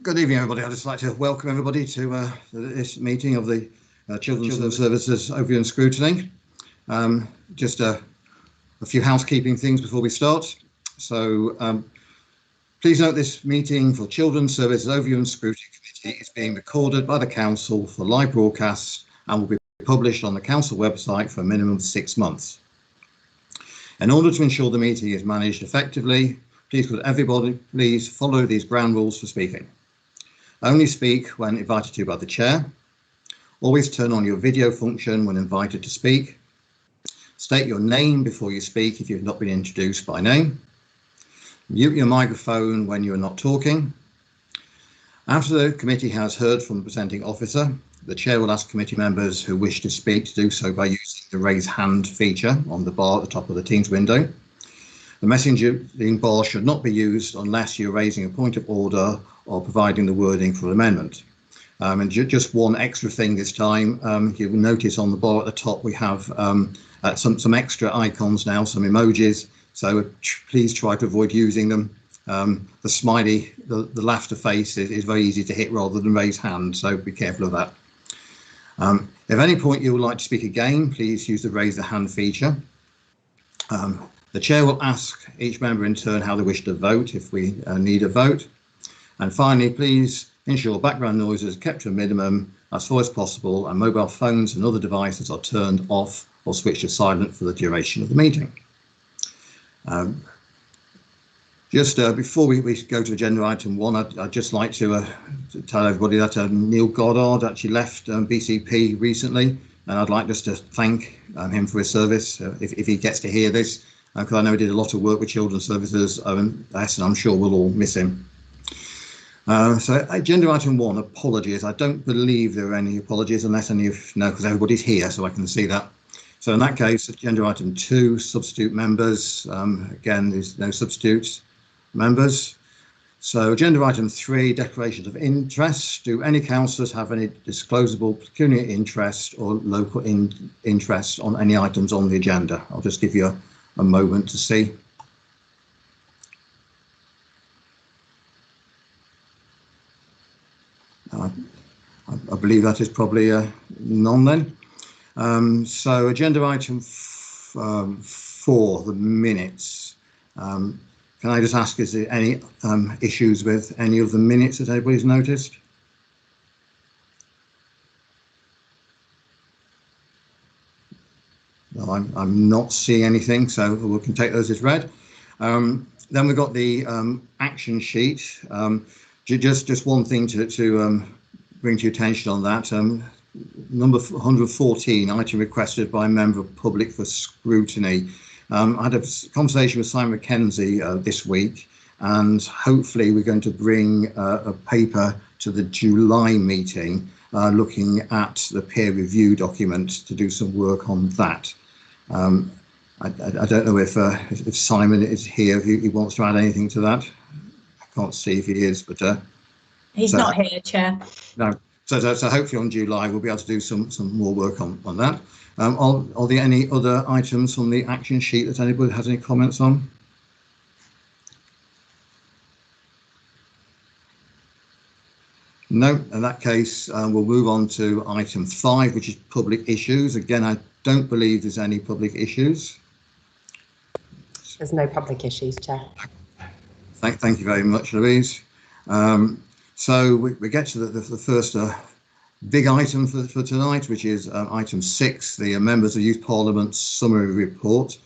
Good evening, everybody. I'd just like to welcome everybody to this meeting of the Children's Services Overview and Scrutiny. Just a few housekeeping things before we start. So please note this meeting for Children's Services Overview and Scrutiny Committee is being recorded by the Council for live broadcast and will be published on the Council website for a minimum of 6 months. In order to ensure the meeting is managed effectively, please could everybody please follow these ground rules for speaking. Only speak when invited to by the chair. Always turn on your video function when invited to speak. State your name before you speak if you've not been introduced by name. Mute your microphone when you are not talking. After the committee has heard from the presenting officer, the chair will ask committee members who wish to speak to do so by using the raise hand feature on the bar at the top of the Teams window. The messaging bar should not be used unless you're raising a point of order or providing the wording for amendment. And just one extra thing this time, you will notice on the bar at the top we have some extra icons now, some emojis, so please try to avoid using them. The smiley, the laughter face is very easy to hit rather than raise hand, so be careful of that. If at any point you would like to speak again, please use the raise the hand feature. The chair will ask each member in turn how they wish to vote if we need a vote. And finally, please ensure background noises are kept to a minimum as far as possible and mobile phones and other devices are turned off or switched to silent for the duration of the meeting. Before we go to agenda item 1, I'd just like to tell everybody that Neil Goddard actually left BCP recently, and I'd like just to thank him for his service if he gets to hear this, because I know he did a lot of work with Children's Services, and I'm sure we'll all miss him. So agenda item 1, apologies. I don't believe there are any apologies unless any of, no, because everybody's here, so I can see that. So in that case, agenda item 2, substitute members. Again, there's no substitutes members. So agenda item 3, declarations of interest. Do any councillors have any disclosable pecuniary interest or local interest on any items on the agenda? I'll just give you a moment to see. I believe that is probably none then. So agenda item 4, the minutes. Can I just ask, is there any issues with any of the minutes that anybody's noticed? No, I'm not seeing anything, so we can take those as read. Then we've got the action sheet. Just one thing to bring to your attention on that. Number 114, item requested by a member of public for scrutiny. I had a conversation with Simon McKenzie this week, and hopefully we're going to bring a paper to the July meeting looking at the peer review document to do some work on that. I don't know if Simon is here, if he wants to add anything to that. I can't see if he is, but he's not here, Chair. No. So hopefully on July we'll be able to do some more work on that. Are there any other items on the action sheet that anybody has any comments on? No, in that case we'll move on to item 5, which is public issues. Again, I don't believe there's any public issues. There's no public issues, Chair. Thank you very much, Louise. So we get to the first big item for tonight, which is item 6, the Members of Youth Parliament Summary Report.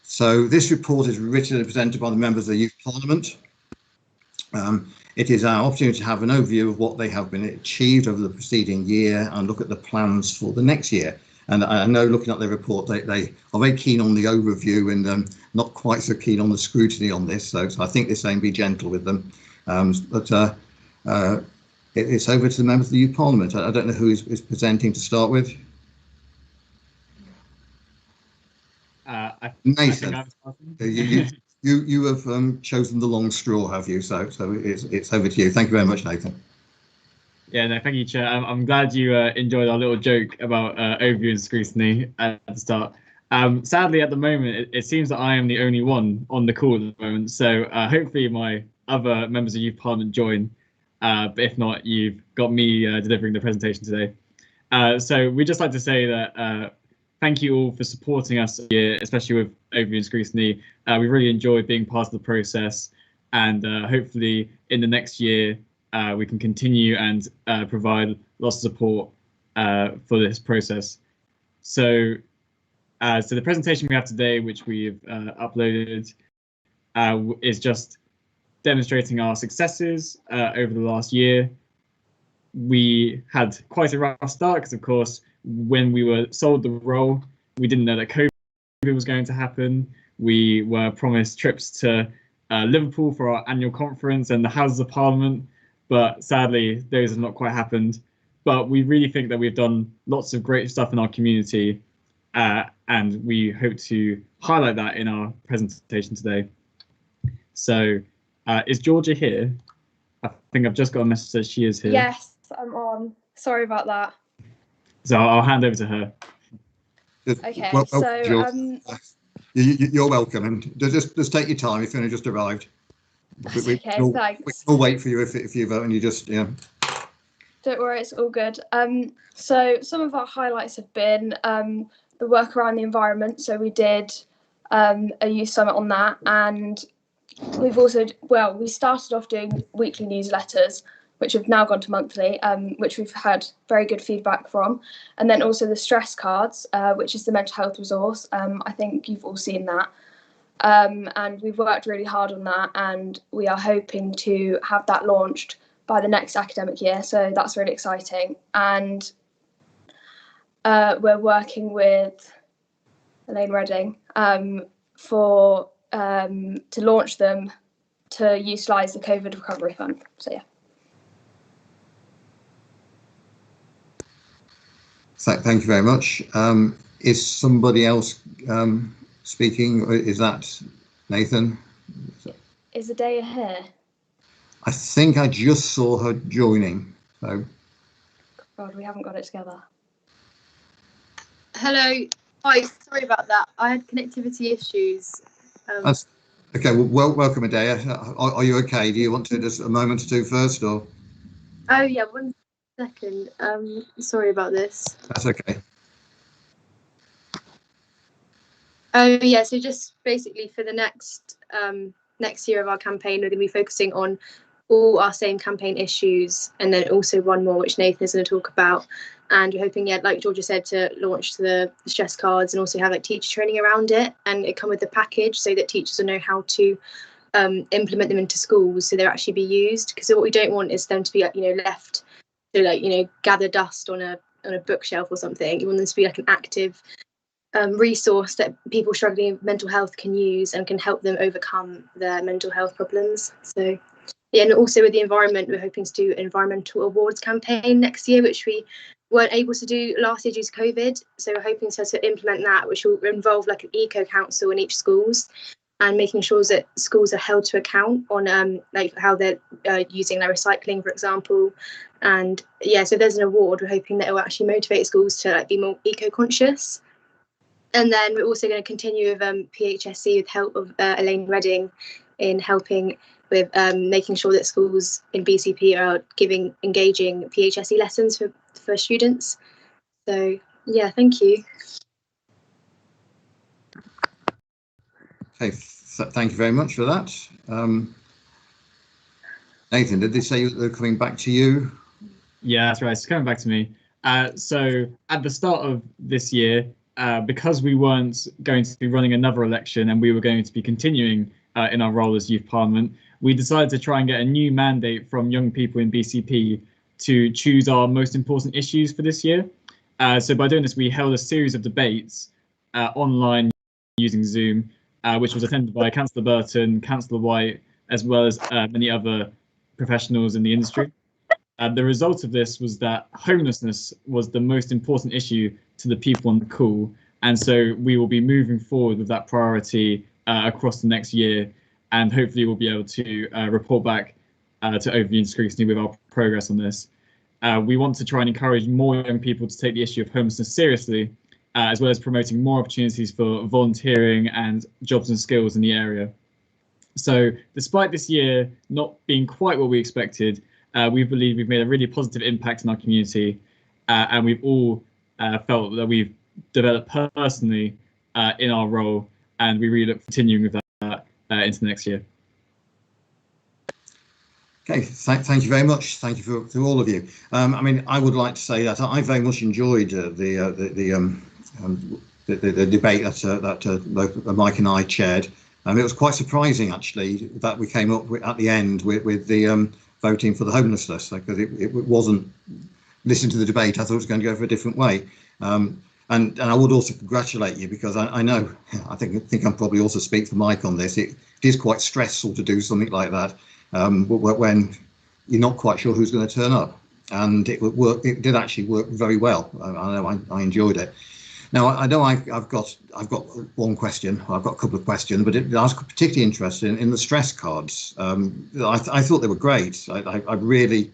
So this report is written and presented by the Members of the Youth Parliament. It is our opportunity to have an overview of what they have been achieved over the preceding year and look at the plans for the next year. And I know, looking at their report, they are very keen on the overview and not quite so keen on the scrutiny on this. So I think they're saying be gentle with them. It's over to the members of the Youth Parliament. I don't know who is presenting to start with. Nathan, you have chosen the long straw, have you? So it's over to you. Thank you very much, Nathan. Yeah, no, thank you, Chair. I'm glad you enjoyed our little joke about overview and scrutiny at the start. Sadly, at the moment, it seems that I am the only one on the call at the moment. So hopefully my other members of Youth Parliament join. But if not, you've got me delivering the presentation today. So we'd just like to say that thank you all for supporting us here, especially with Overview and Scrutiny. We really enjoyed being part of the process, and hopefully in the next year we can continue and provide lots of support for this process. So the presentation we have today, which we've uploaded, is just demonstrating our successes over the last year. We had quite a rough start because, of course, when we were sold the role, we didn't know that COVID was going to happen. We were promised trips to Liverpool for our annual conference and the Houses of Parliament, but sadly, those have not quite happened. But we really think that we've done lots of great stuff in our community, and we hope to highlight that in our presentation today. So, is Georgia here? I think I've just got a message that she is here. Yes, I'm on. Sorry about that. So I'll hand over to her. Okay, You're welcome, and just take your time if you've only just arrived. Okay, thanks. We'll wait for you if you've only just, Don't worry, it's all good. So some of our highlights have been the work around the environment. So we did a youth summit on that, and we've also, we started off doing weekly newsletters, which have now gone to monthly, which we've had very good feedback from. And then also the stress cards, which is the mental health resource. I think you've all seen that. And we've worked really hard on that, and we are hoping to have that launched by the next academic year. So that's really exciting. And we're working with Elaine Redding to launch them to utilise the COVID Recovery Fund. So yeah. Thank you very much. Is somebody else speaking? Is that Nathan? Is Adea here? I think I just saw her joining. So. God, we haven't got it together. Hello. Hi, sorry about that. I had connectivity issues. Okay, well, welcome, Adea. Are you okay? Do you want to just a moment or two first, or? Oh yeah, 1 second. Sorry about this. That's okay. Oh yeah, so just basically for the next year of our campaign, we're going to be focusing on all our same campaign issues, and then also one more which Nathan is going to talk about. And we're hoping, yeah, like Georgia said, to launch the stress cards and also have like teacher training around it, and it come with the package so that teachers will know how to implement them into schools so they'll actually be used. Because what we don't want is them to be left to gather dust on a bookshelf or something. You want them to be like an active resource that people struggling with mental health can use and can help them overcome their mental health problems. So yeah, and also with the environment, we're hoping to do an environmental awards campaign next year, which we weren't able to do last year due to COVID. So we're hoping to implement that, which will involve like an eco council in each schools, and making sure that schools are held to account on like how they're using their recycling, for example. And yeah, so there's an award. We're hoping that it will actually motivate schools to be more eco-conscious. And then we're also going to continue with PHSE with help of Elaine Redding in helping with making sure that schools in BCP are giving engaging PHSE lessons for students. So yeah, thank you. Okay, thank you very much for that. Nathan, did they say they're coming back to you? Yeah, that's right. It's coming back to me. So at the start of this year, because we weren't going to be running another election and we were going to be continuing in our role as Youth Parliament, we decided to try and get a new mandate from young people in BCP to choose our most important issues for this year. So by doing this, we held a series of debates online using Zoom, which was attended by Councillor Burton, Councillor White, as well as many other professionals in the industry. The result of this was that homelessness was the most important issue to the people on the call, and so we will be moving forward with that priority across the next year, and hopefully we'll be able to report back to Overview and Scrutiny with our progress on this. We want to try and encourage more young people to take the issue of homelessness seriously, as well as promoting more opportunities for volunteering and jobs and skills in the area. So despite this year not being quite what we expected, we believe we've made a really positive impact in our community, and we've all felt that we've developed personally in our role, and we really look forward to continuing with that into the next year. Okay, thank you very much. Thank you to all of you. I mean, I would like to say that I very much enjoyed the debate that Mike and I chaired. It was quite surprising, actually, that we came up with, at the end with the voting for the homeless list, because it wasn't. Listening to the debate, I thought it was going to go for a different way. And I would also congratulate you, because I know, I think I'm probably also speak for Mike on this. It is quite stressful to do something like that when you're not quite sure who's going to turn up, and it would work. It did actually work very well. I know I enjoyed it. Now I know I've got one question. I've got a couple of questions, but I was particularly interested in the stress cards. I thought they were great. I really,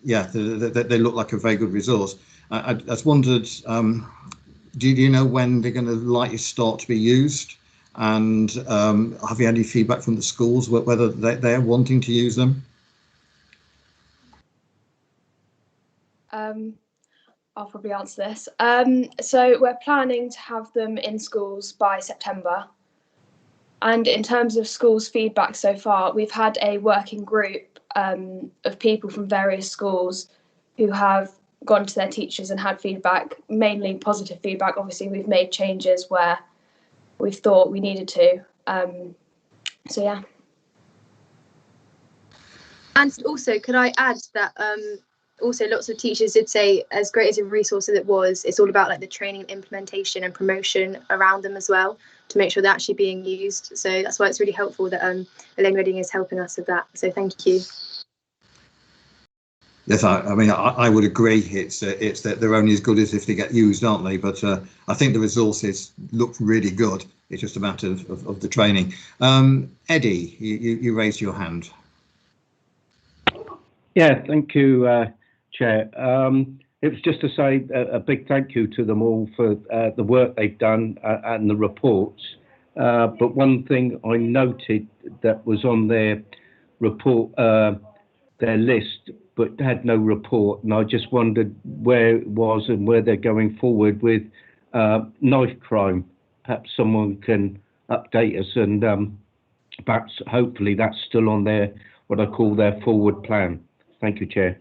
yeah, they look like a very good resource. I just wondered, do you know when they're going to likely start to be used? And have you had any feedback from the schools whether they're wanting to use them? I'll probably answer this. So we're planning to have them in schools by September. And in terms of schools' feedback so far, we've had a working group of people from various schools who have gone to their teachers and had feedback, mainly positive feedback. Obviously, we've made changes where we've thought we needed to. So yeah. And also, could I add that also lots of teachers did say, as great as a resource as it was, it's all about like the training, implementation and promotion around them as well, to make sure they're actually being used. So that's why it's really helpful that Elaine Reading is helping us with that. So thank you. Yes, I mean, I would agree. It's that they're only as good as if they get used, aren't they? But I think the resources look really good. It's just a matter of the training. Eddie, you raised your hand. Yeah, thank you, Chair. It was just to say a big thank you to them all for the work they've done and the reports. But one thing I noted that was on their report, their list, but had no report, and I just wondered where it was and where they're going forward with knife crime. Perhaps someone can update us, and perhaps hopefully that's still on their, what I call their forward plan. Thank you, Chair.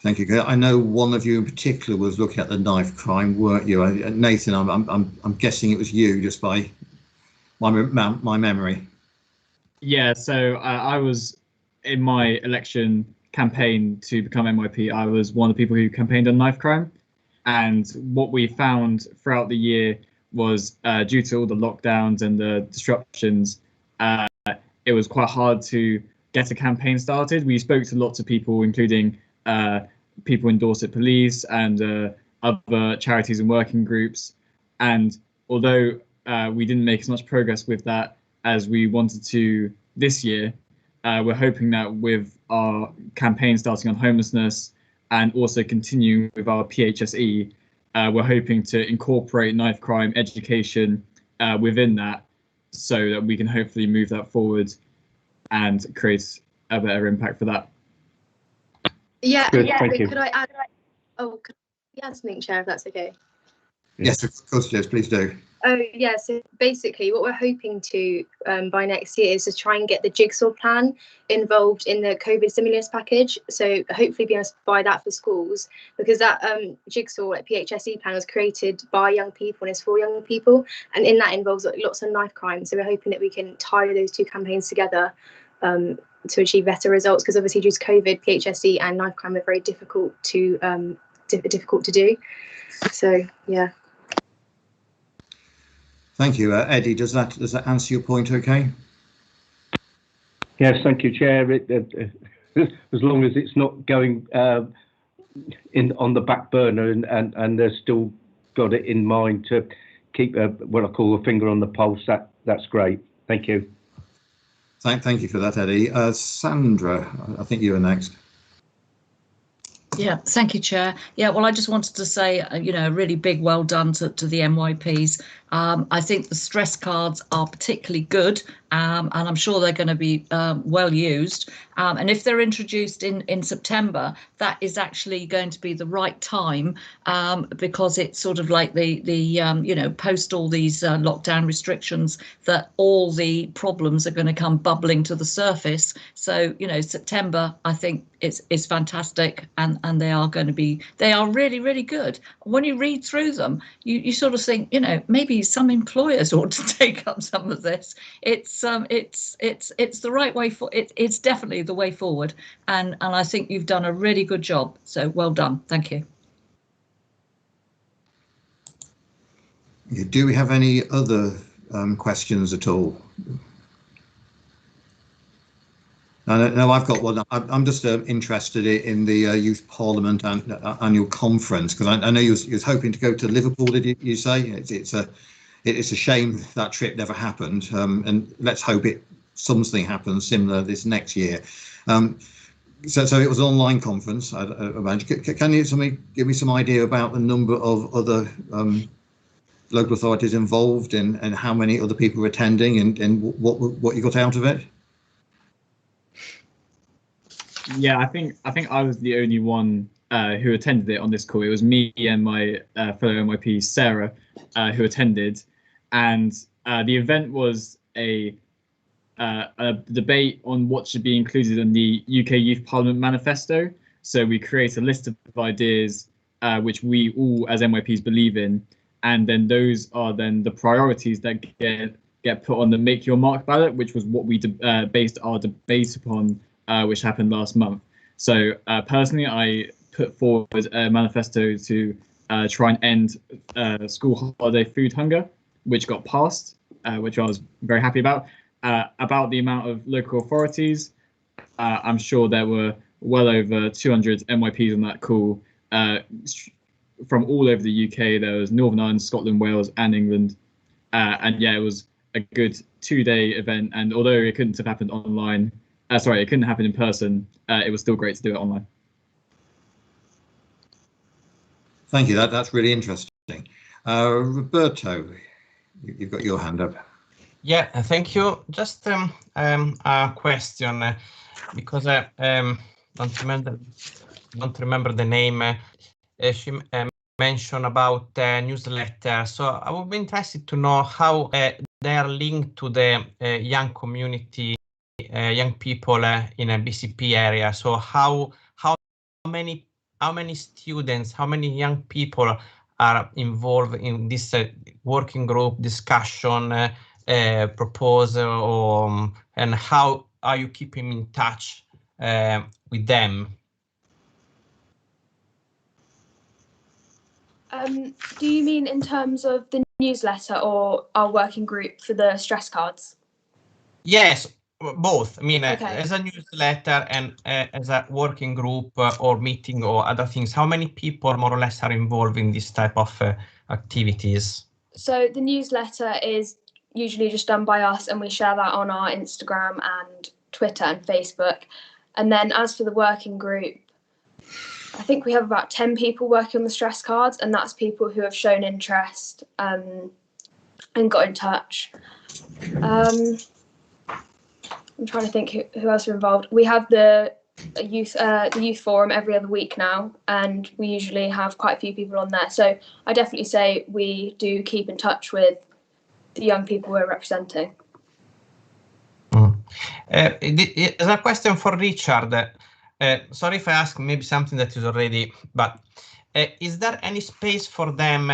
Thank you. I know one of you in particular was looking at the knife crime, weren't you? Nathan, I'm guessing it was you, just by my memory. Yeah, so I was in my election campaign to become MIP. I was one of the people who campaigned on knife crime, and what we found throughout the year was due to all the lockdowns and the disruptions, it was quite hard to get a campaign started. We spoke to lots of people, including people in Dorset Police and other charities and working groups. And although we didn't make as much progress with that as we wanted to this year, we're hoping that with our campaign starting on homelessness and also continuing with our PHSE, we're hoping to incorporate knife crime education within that, so that we can hopefully move that forward and create a better impact for that. Yeah, Good, yeah. thank you. Could I add? Oh, could I add something, Chair, if that's okay? Yes, of course, yes, please do. Oh yeah, so basically what we're hoping to by next year is to try and get the jigsaw plan involved in the COVID stimulus package. So hopefully be able to buy that for schools, because that jigsaw, like PHSE plan, was created by young people and is for young people, and in that involves lots of knife crime. So we're hoping that we can tie those two campaigns together to achieve better results, because obviously due to COVID, PHSE and knife crime are very difficult to do. So yeah. Thank you, Eddie. Does that answer your point? Okay. Yes, thank you, Chair. As long as it's not going on the back burner, and they've still got it in mind to keep what I call a finger on the pulse, that's great. Thank you. Thank you for that, Eddie. Sandra, I think you are next. Yeah, thank you, Chair. Yeah, well, I just wanted to say, a really big well done to the MYPs. I think the stress cards are particularly good, and I'm sure they're going to be well used. And if they're introduced in September, that is actually going to be the right time, because it's sort of like the post all these lockdown restrictions, that all the problems are going to come bubbling to the surface. So, September, I think is fantastic, and they are really, really good. When you read through them, you sort of think, maybe some employers ought to take up some of this. It's the right way for it. It's definitely the way forward, and I think you've done a really good job. So well done. Thank you. Do we have any other questions at all? No, I've got one. I'm just interested in the Youth Parliament and annual conference, because I know you was hoping to go to Liverpool. Did you say? It's a shame that trip never happened, and let's hope something happens similar this next year. So it was an online conference. I imagine. Can you give me some idea about the number of other local authorities involved, and how many other people were attending, and what you got out of it? Yeah, I think I was the only one who attended it on this call. It was me and my fellow MYP Sarah who attended, and the event was a debate on what should be included in the UK Youth Parliament Manifesto. So we create a list of ideas which we all as MYPs believe in, and then those are then the priorities that get put on the Make Your Mark ballot, which was what we based our debate upon, which happened last month. So personally, I put forward a manifesto to try and end school holiday food hunger, which got passed, which I was very happy about. About the amount of local authorities, I'm sure there were well over 200 MYPs on that call from all over the UK. There was Northern Ireland, Scotland, Wales, and England. And yeah, it was a good 2-day event. And although it couldn't have happened online, it couldn't happen in person, it was still great to do it online. Thank you. That's really interesting. Roberto, you've got your hand up. Yeah, thank you. Just a question, because I don't remember the name. She mentioned about newsletter. So I would be interested to know how they are linked to the young community, young people in a BCP area. So how many students, how many young people are involved in this working group discussion, proposal, and how are you keeping in touch with them? Do you mean in terms of the newsletter or our working group for the stress cards? Yes, both. I mean, Okay. as a newsletter and as a working group or meeting or other things, how many people more or less are involved in this type of activities? So the newsletter is usually just done by us, and we share that on our Instagram and Twitter and Facebook. And then as for the working group, I think we have about 10 people working on the stress cards, and that's people who have shown interest and got in touch. I'm trying to think who else are involved. We have the youth forum every other week now, and we usually have quite a few people on there. So I definitely say we do keep in touch with the young people we're representing. As a question for Richard, sorry if I ask maybe something that is already, but is there any space for them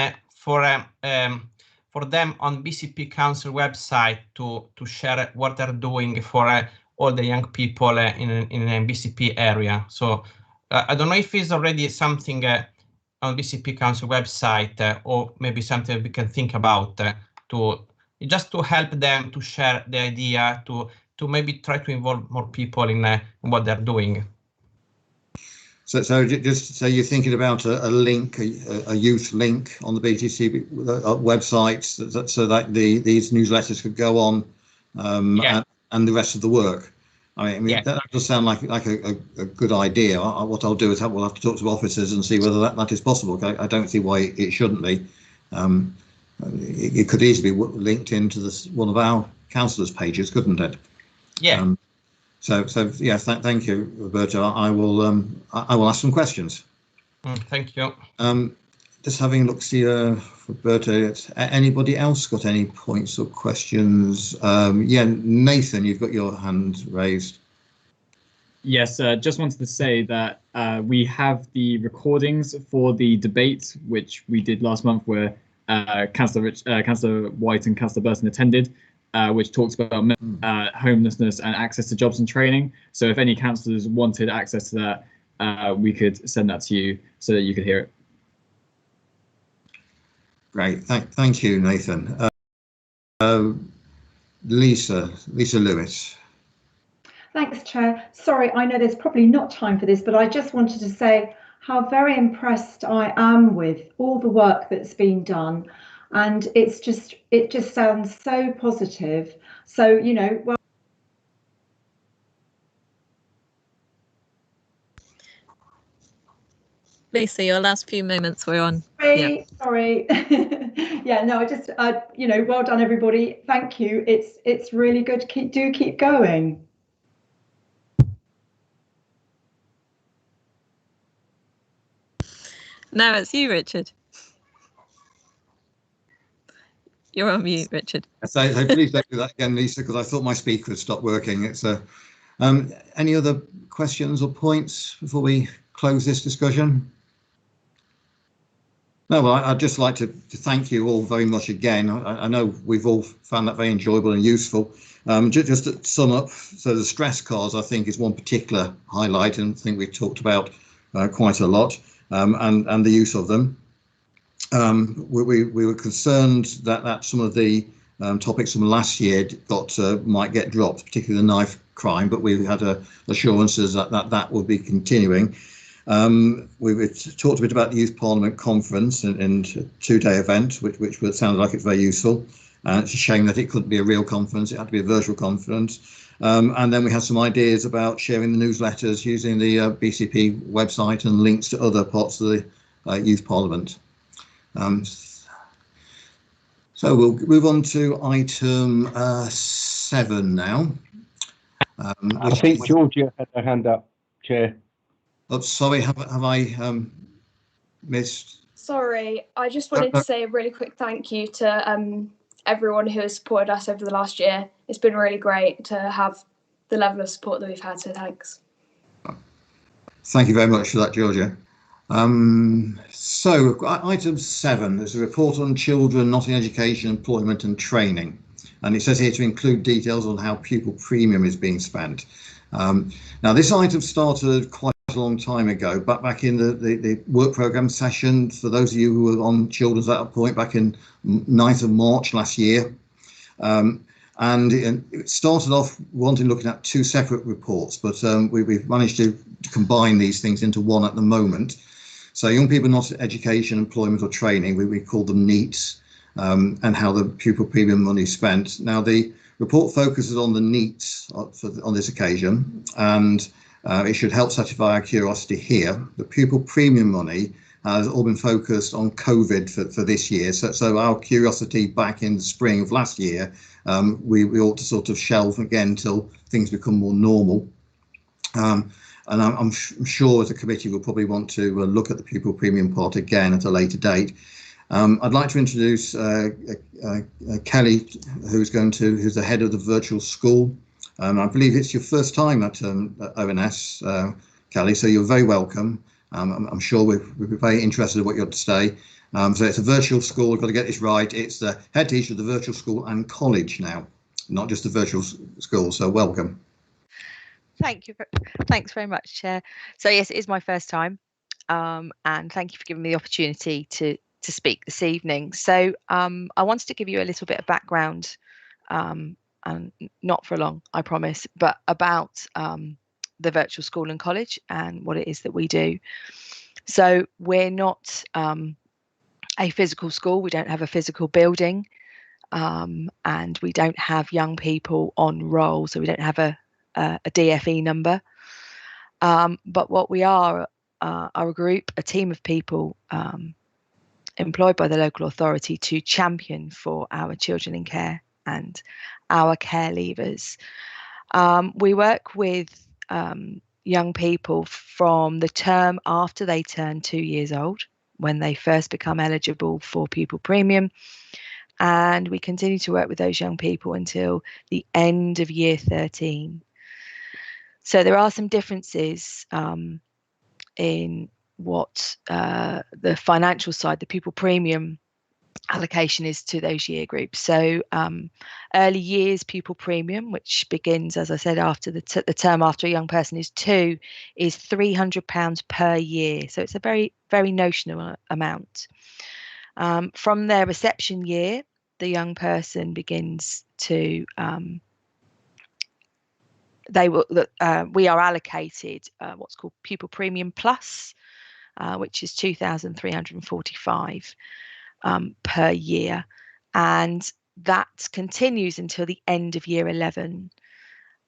on BCP Council website to share what they're doing for all the young people in a BCP area? So I don't know if it's already something on BCP Council website or maybe something we can think about just to help them to share the idea, to maybe try to involve more people in what they're doing. So just so you're thinking about a link, a youth link on the BTC website, so that these newsletters could go on, and the rest of the work. I mean, Yeah. that does sound like a good idea. What I'll do is we'll have to talk to officers and see whether that is possible. I don't see why it shouldn't be. It could easily be linked into one of our councillors' pages, couldn't it? Yeah. So yes, thank you, Roberto. I will ask some questions. Thank you. Just having a look, see, Roberto, anybody else got any points or questions? Yeah, Nathan, you've got your hand raised. Yes, just wanted to say that we have the recordings for the debate, which we did last month, where Councillor White and Councillor Burton attended, which talks about homelessness and access to jobs and training. So if any councillors wanted access to that, we could send that to you so that you could hear it. Great, thank you, Nathan. Lisa Lewis. Thanks, Chair. Sorry, I know there's probably not time for this, but I just wanted to say how very impressed I am with all the work that's been done, and it just sounds so positive. So, you know, well. Lisa, your last few moments were on. Sorry. Yeah, no, you know, well done, everybody. Thank you. It's really good. Keep going. Now it's you, Richard. You're on mute, Richard. So please don't do that again, Lisa, because I thought my speaker had stopped working. It's any other questions or points before we close this discussion? No, well, I'd just like to thank you all very much again. I know we've all found that very enjoyable and useful. Just to sum up, so the stress cards, I think, is one particular highlight, and I think we've talked about quite a lot, and the use of them. We were concerned that some of the topics from last year might get dropped, particularly the knife crime, but we had assurances that would be continuing. We talked a bit about the Youth Parliament Conference and a two-day event, which sounded like it's very useful. It's a shame that it couldn't be a real conference, it had to be a virtual conference. And then we had some ideas about sharing the newsletters using the BCP website and links to other parts of the Youth Parliament. So we'll move on to item 7 now. I think Georgia had her hand up, Chair. Oh, sorry, have I missed? Sorry, I just wanted to say a really quick thank you to everyone who has supported us over the last year. It's been really great to have the level of support that we've had, so thanks. Thank you very much for that, Georgia. So item 7, there's a report on children not in education, employment and training. And it says here to include details on how pupil premium is being spent. Now this item started quite a long time ago, but back in the work programme session, for those of you who were on children's at that point, back in 9th of March last year. And it started off looking at 2 separate reports, but we've managed to combine these things into one at the moment. So young people not in education, employment or training, we call them NEETs, and how the pupil premium money is spent. Now the report focuses on the NEETs on this occasion, and it should help satisfy our curiosity here. The pupil premium money has all been focused on COVID for this year. So our curiosity back in the spring of last year, we ought to sort of shelve again until things become more normal. And I'm sure as a committee we'll probably want to look at the pupil premium part again at a later date. I'd like to introduce Kelly, who's the head of the virtual school. I believe it's your first time at ONS, Kelly, so you're very welcome. I'm sure we'll be very interested in what you have to say. So it's a virtual school, I've got to get this right. It's the head teacher of the virtual school and college now, not just the virtual school, so welcome. Thank you. Thanks very much, Chair. So yes, it is my first time, and thank you for giving me the opportunity to speak this evening. So I wanted to give you a little bit of background, and not for long, I promise, but about the virtual school and college and what it is that we do. So we're not a physical school. We don't have a physical building, and we don't have young people on roll. So we don't have a a DFE number. But what we are a group, a team of people employed by the local authority to champion for our children in care and our care leavers. We work with young people from the term after they turn 2 years old, when they first become eligible for pupil premium, and we continue to work with those young people until the end of year 13. So there are some differences in what the financial side, the pupil premium allocation is to those year groups. So early years pupil premium, which begins, as I said, after the term after a young person is 2, is £300 per year. So it's a very, very notional amount. From their reception year, the young person begins to we are allocated what's called Pupil Premium Plus, which is £2,345 per year, and that continues until the end of year 11.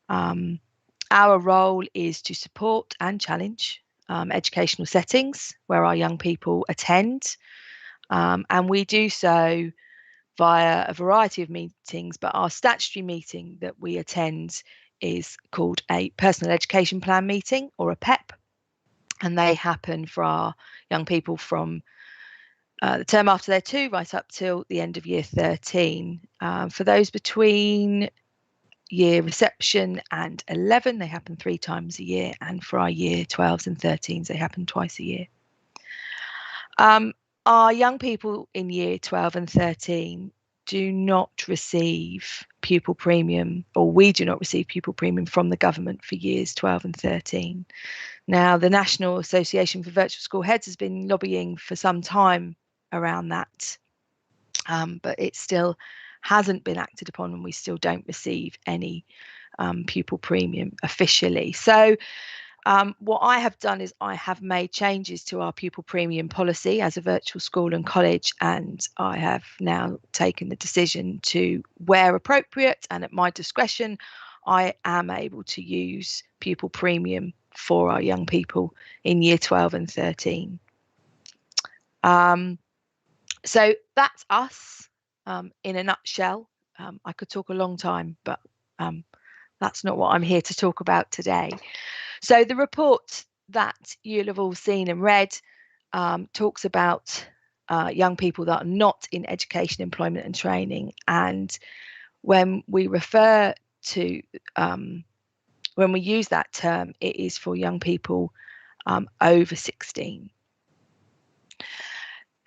Our role is to support and challenge educational settings where our young people attend, and we do so via a variety of meetings, but our statutory meeting that we attend is called a Personal Education Plan meeting, or a PEP, and they happen for our young people from the term after they're 2 right up till the end of year 13. For those between year reception and 11, they happen 3 times a year, and for our year 12s and 13s, they happen twice a year. Our young people in year 12 and 13 do not receive pupil premium, or we do not receive pupil premium from the government for years 12 and 13. Now, the National Association for Virtual School Heads has been lobbying for some time around that, but it still hasn't been acted upon, and we still don't receive any pupil premium officially. So what I have done is I have made changes to our pupil premium policy as a virtual school and college, and I have now taken the decision to, where appropriate and at my discretion, I am able to use pupil premium for our young people in year 12 and 13. So that's us in a nutshell. I could talk a long time, but that's not what I'm here to talk about today. So the report that you'll have all seen and read talks about young people that are not in education, employment and training. And when we refer to, when we use that term, it is for young people over 16.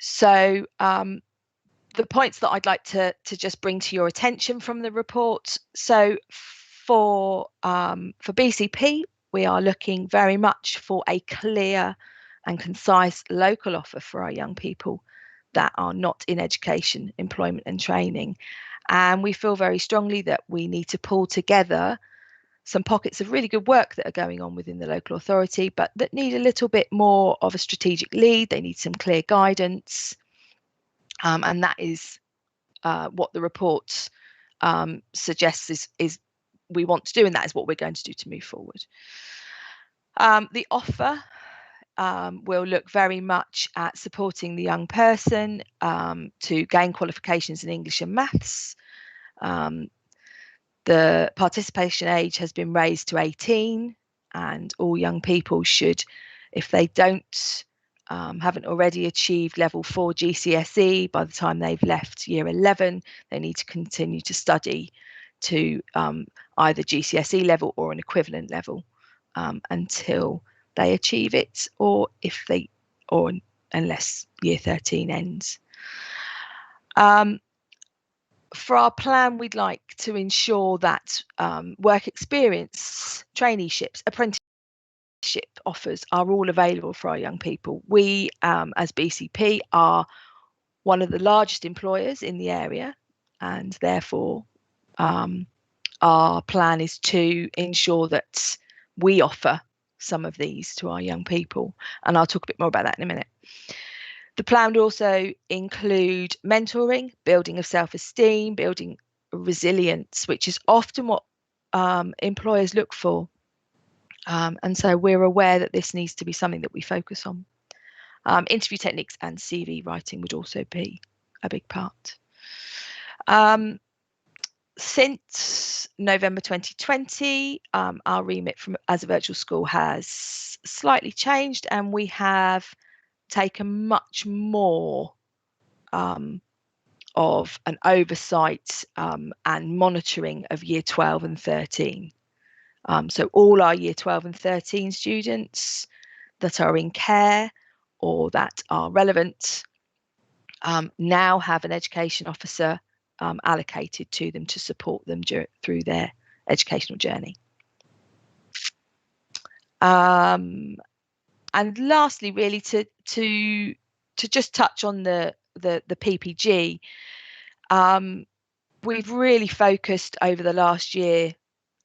So the points that I'd like to just bring to your attention from the report. So for BCP, we are looking very much for a clear and concise local offer for our young people that are not in education, employment and training. And we feel very strongly that we need to pull together some pockets of really good work that are going on within the local authority, but that need a little bit more of a strategic lead. They need some clear guidance. And that is what the report suggests is we want to do, and that is what we're going to do to move forward. The offer will look very much at supporting the young person to gain qualifications in English and maths. The participation age has been raised to 18, and all young people should, if they haven't already achieved level 4 GCSE by the time they've left year 11, they need to continue to study to either GCSE level or an equivalent level until they achieve it, or unless year 13 ends. For our plan, we'd like to ensure that work experience, traineeships, apprenticeship offers are all available for our young people. We, as BCP, are one of the largest employers in the area, and therefore our plan is to ensure that we offer some of these to our young people, and I'll talk a bit more about that in a minute. The plan would also include mentoring, building of self-esteem, building resilience, which is often what employers look for. And so we're aware that this needs to be something that we focus on. Interview techniques and CV writing would also be a big part. Since November 2020, our remit as a virtual school has slightly changed, and we have taken much more of an oversight and monitoring of year 12 and 13. So all our year 12 and 13 students that are in care or that are relevant now have an education officer allocated to them to support them through their educational journey. And lastly, really to just touch on the PPG, we've really focused over the last year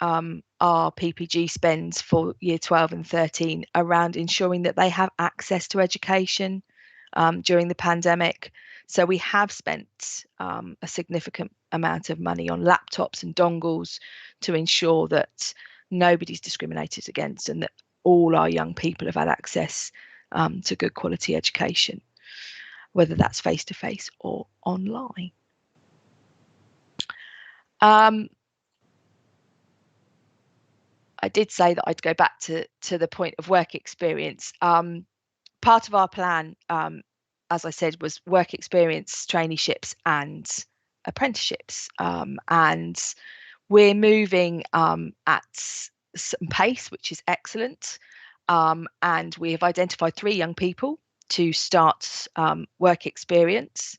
our PPG spends for year 12 and 13 around ensuring that they have access to education during the pandemic. So we have spent a significant amount of money on laptops and dongles to ensure that nobody's discriminated against and that all our young people have had access to good quality education, whether that's face-to-face or online. I did say that I'd go back to the point of work experience. Part of our plan, as I said, was work experience, traineeships and apprenticeships. And we're moving at some pace, which is excellent. And we have identified 3 young people to start work experience.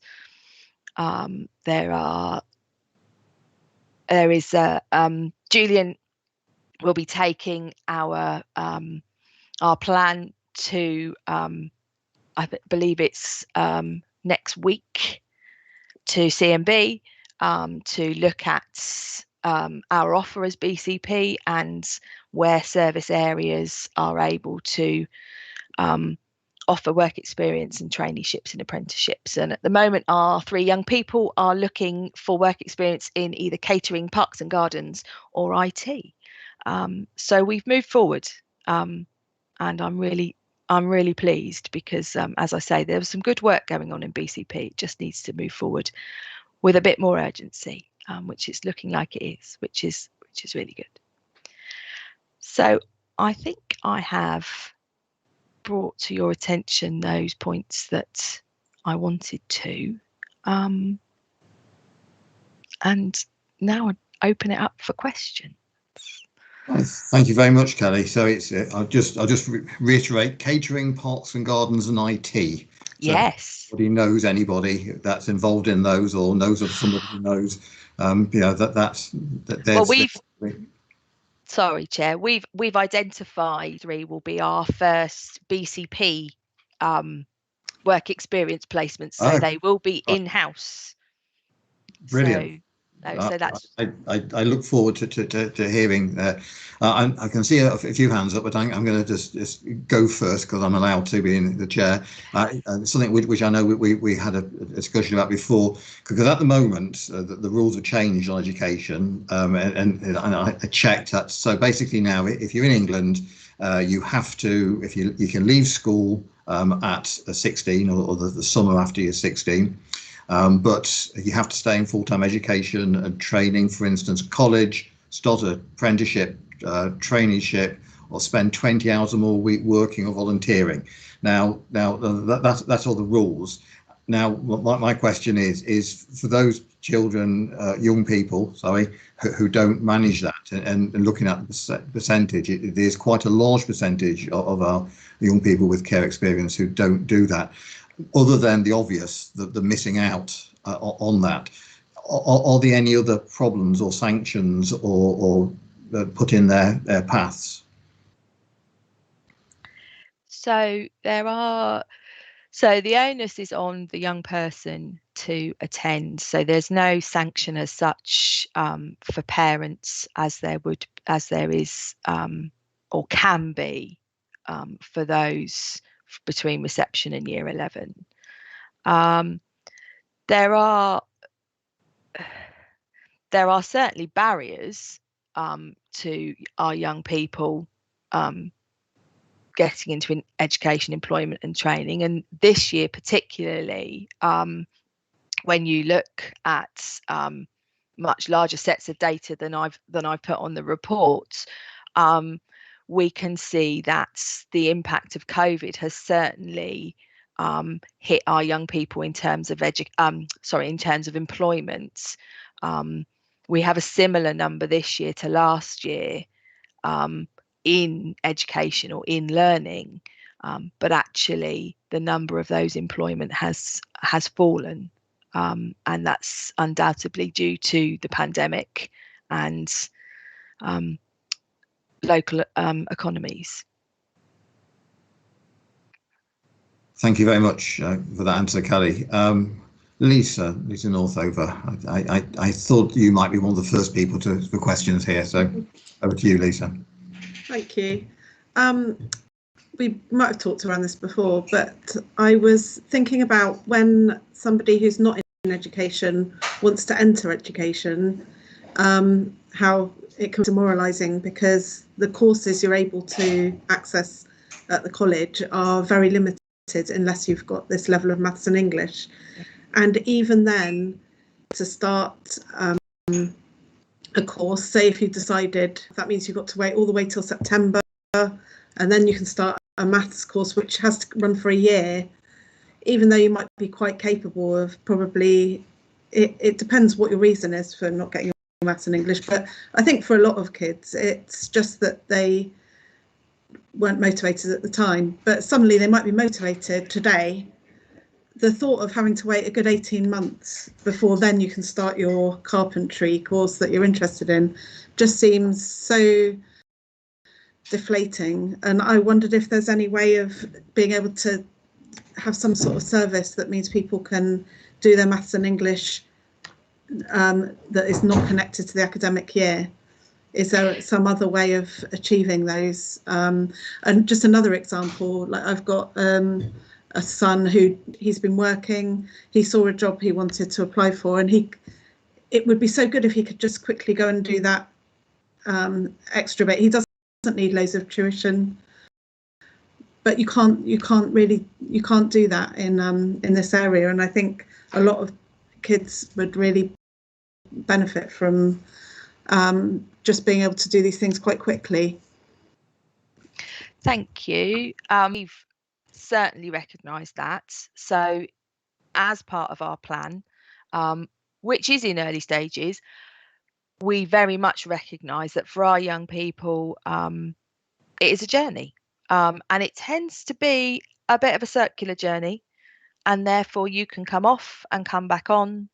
There is Julian will be taking our plan to I believe it's next week to CMB to look at our offer as BCP and where service areas are able to offer work experience and traineeships and apprenticeships. And at the moment, our 3 young people are looking for work experience in either catering, parks and gardens, or IT. So we've moved forward, and I'm really pleased because, as I say, there was some good work going on in BCP. It just needs to move forward with a bit more urgency, which it's looking like it is, which is really good. So I think I have brought to your attention those points that I wanted to, and now I open it up for questions. Thank you very much, Kelly. So it's I'll just reiterate: catering, parks and gardens, and IT. So yes. Anybody knows anybody that's involved in those, or knows of somebody who knows, that's. Well, sorry, Chair. We've identified 3 will be our first BCP work experience placements, so they will be in-house. Brilliant. So that's. I look forward to hearing. I can see a few hands up, but I'm going to just go first because I'm allowed to be in the chair. Something which I know we had a discussion about before, because at the moment the rules have changed on education, and I checked that. So basically now, if you're in England, you have to, if you can leave school at 16 or the summer after you're 16. But you have to stay in full-time education and training, for instance, college, start an apprenticeship, traineeship, or spend 20 hours or more a week working or volunteering. Now that's all the rules. Now, my question is for those children, young people, who don't manage that, and looking at the percentage, there's quite a large percentage of our young people with care experience who don't do that. Other than the obvious, the missing out on that, are there any other problems or sanctions or put in their paths? So there are. So the onus is on the young person to attend. So there's no sanction as such for parents as there is or can be for those between reception and year 11. There are certainly barriers to our young people getting into education, employment and training. And this year particularly, when you look at much larger sets of data than I've put on the report, we can see that the impact of COVID has certainly hit our young people in terms of in terms of employment. We have a similar number this year to last year in education or in learning, but actually the number of those employment has fallen, and that's undoubtedly due to the pandemic and local economies. Thank you very much for that answer, Kelly. Lisa Northover, I thought you might be one of the first people for questions here, so over to you, Lisa. Thank you. We might have talked around this before, but I was thinking about when somebody who's not in education wants to enter education, how it can be demoralising because the courses you're able to access at the college are very limited unless you've got this level of maths and English. And even then, to start a course, say if you decided, that means you've got to wait all the way till September, and then you can start a maths course which has to run for a year, even though you might be quite capable of probably, it depends what your reason is for not getting your maths and English, but I think for a lot of kids it's just that they weren't motivated at the time, but suddenly they might be motivated today. The thought of having to wait a good 18 months before then you can start your carpentry course that you're interested in just seems so deflating. And I wondered if there's any way of being able to have some sort of service that means people can do their maths and English that is not connected to the academic year. Is there some other way of achieving those? And just another example, like I've got a son who he's been working, he saw a job he wanted to apply for, and it would be so good if he could just quickly go and do that extra bit. He doesn't need loads of tuition, but you can't do that in this area, and I think a lot of kids would really benefit from just being able to do these things quite quickly. Thank you. We've certainly recognised that. So as part of our plan, which is in early stages, we very much recognise that for our young people, it is a journey, and it tends to be a bit of a circular journey, and therefore you can come off and come back on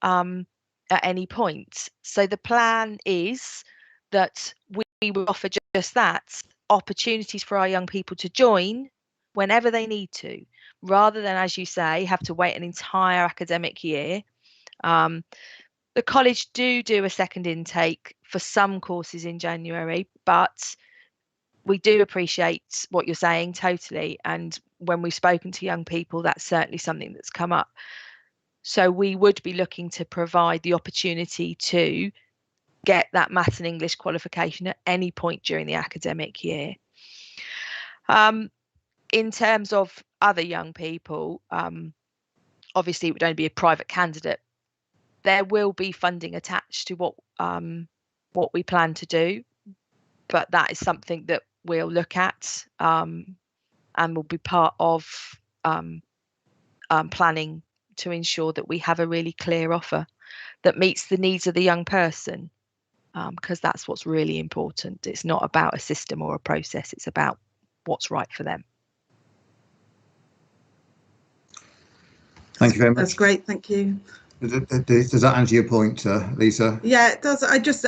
at any point. So the plan is that we will offer just that, opportunities for our young people to join whenever they need to, rather than, as you say, have to wait an entire academic year. The college do a second intake for some courses in January, but we do appreciate what you're saying totally. And when we've spoken to young people, that's certainly something that's come up. So we would be looking to provide the opportunity to get that maths and English qualification at any point during the academic year. In terms of other young people, obviously it would only be a private candidate. There will be funding attached to what we plan to do, but that is something that we'll look at and will be part of planning to ensure that we have a really clear offer that meets the needs of the young person, because that's what's really important. It's not about a system or a process, it's about what's right for them. Thank you very much. That's great, thank you. Does that answer your point, Lisa? Yeah, it does. I just,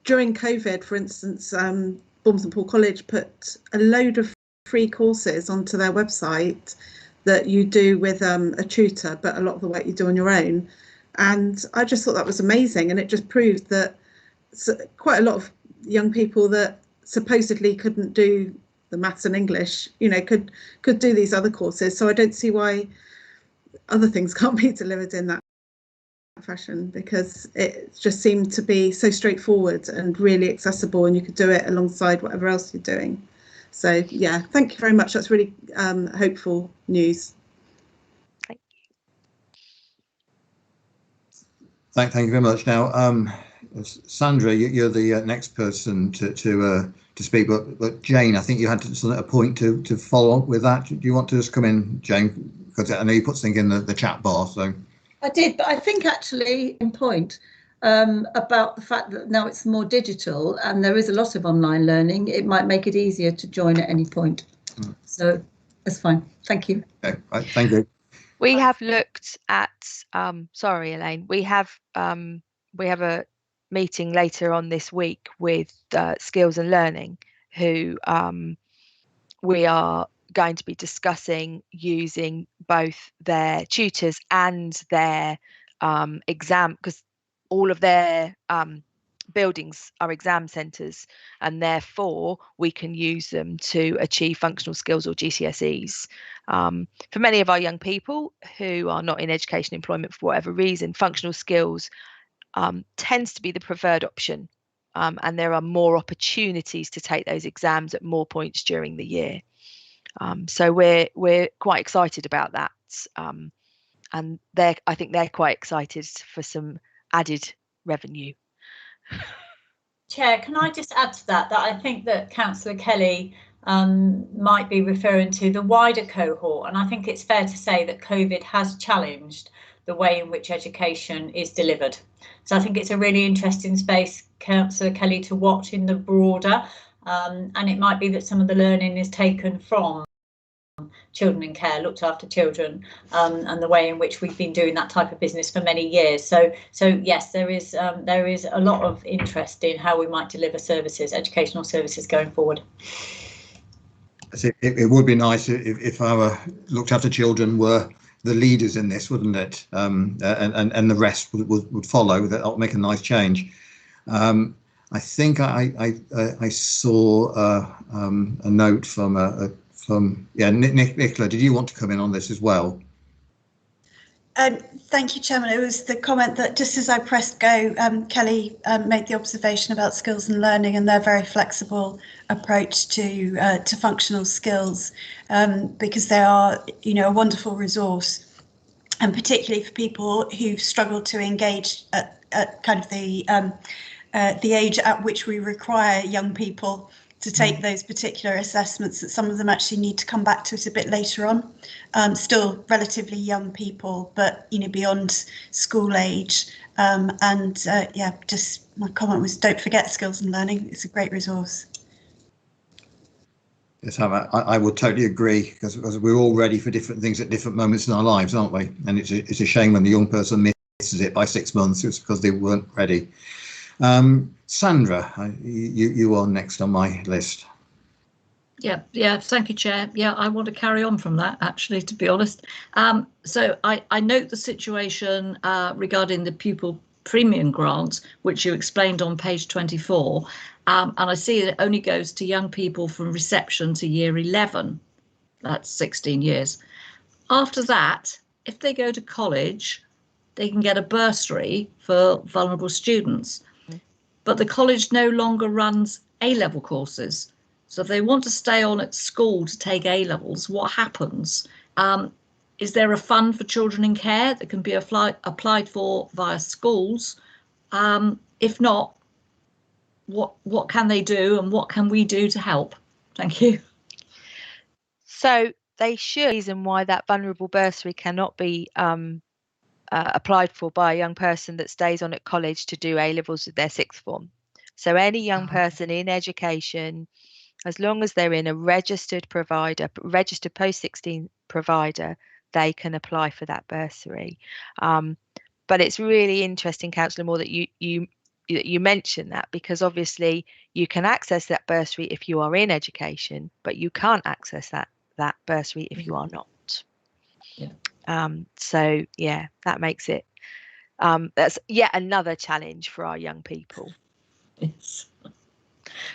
during COVID, for instance, Bournemouth and Poole College put a load of free courses onto their website that you do with a tutor, but a lot of the work you do on your own. And I just thought that was amazing. And it just proved that quite a lot of young people that supposedly couldn't do the maths and English, could do these other courses. So I don't see why other things can't be delivered in that fashion, because it just seemed to be so straightforward and really accessible, and you could do it alongside whatever else you're doing. So yeah, thank you very much. That's really hopeful news. Thank you very much. Now, Sandra, you're the next person to speak, but Jane, I think you had a point to follow up with that. Do you want to just come in, Jane? Because I know you put something in the chat bar. So I did, but I think actually in point about the fact that now it's more digital and there is a lot of online learning, it might make it easier to join at any point. So that's fine. Thank you. Okay, right, thank you. We have looked at, sorry, Elaine, we have a meeting later on this week with Skills and Learning, who we are going to be discussing using both their tutors and their exam, because all of their buildings are exam centres, and therefore we can use them to achieve functional skills or GCSEs. For many of our young people who are not in education employment for whatever reason, functional skills tends to be the preferred option, and there are more opportunities to take those exams at more points during the year. So we're quite excited about that, and I think they're quite excited for some added revenue. Chair, can I just add to that I think that Councillor Kelly might be referring to the wider cohort, and I think it's fair to say that COVID has challenged the way in which education is delivered. So I think it's a really interesting space, Councillor Kelly, to watch in the broader, and it might be that some of the learning is taken from children in care, looked after children, and the way in which we've been doing that type of business for many years. So yes, there is a lot of interest in how we might deliver services, educational services going forward. It would be nice if our looked after children were the leaders in this, wouldn't it? And the rest would follow. That will make a nice change. I think I saw a note from Nicola. Did you want to come in on this as well? Thank you, Chairman. It was the comment that just as I pressed go, Kelly made the observation about Skills and Learning and their very flexible approach to functional skills, because they are, a wonderful resource, and particularly for people who struggle to engage at kind of the age at which we require young people to take those particular assessments, that some of them actually need to come back to it a bit later on. Still relatively young people, but beyond school age. Just my comment was, don't forget Skills and Learning. It's a great resource. Yes, I would totally agree, because we're all ready for different things at different moments in our lives, aren't we? And it's a shame when the young person misses it by 6 months. It's because they weren't ready. Sandra, you are next on my list. Yeah, thank you, Chair. Yeah, I want to carry on from that, actually, to be honest. So I note the situation regarding the pupil premium grant, which you explained on page 24, and I see it only goes to young people from reception to year 11. That's 16 years. After that, if they go to college, they can get a bursary for vulnerable students. But the college no longer runs A-level courses. So if they want to stay on at school to take A-levels, what happens? Is there a fund for children in care that can be applied for via schools? If not, what can they do, and what can we do to help? Thank you. So they should. Reason why that vulnerable bursary cannot be applied for by a young person that stays on at college to do A-levels with their sixth form. So any young person in education, as long as they're in a registered provider, registered post-16 provider, they can apply for that bursary. But it's really interesting, Councillor Moore, that you mentioned that, because obviously you can access that bursary if you are in education, but you can't access that bursary if you are not. So yeah, that makes it that's yet another challenge for our young people. Yes.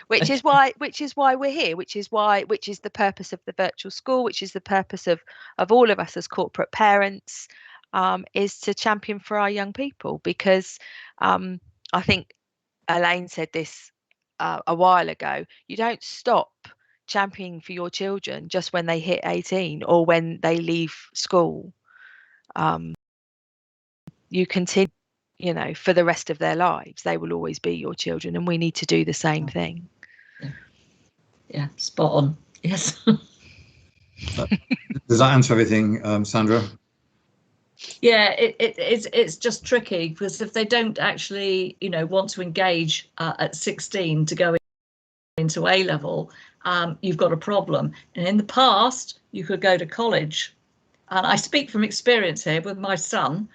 Which is why we're here, which is the purpose of the virtual school, which is the purpose of all of us as corporate parents, is to champion for our young people, because I think Elaine said this a while ago. You don't stop championing for your children just when they hit 18 or when they leave school. You continue, you know, for the rest of their lives. They will always be your children, and we need to do the same thing. Yeah, spot on. Yes. Does that answer everything, Sandra? Yeah, it's just tricky, because if they don't actually, you know, want to engage at 16 to go into A level, you've got a problem. And in the past, you could go to college. And I speak from experience here with my son,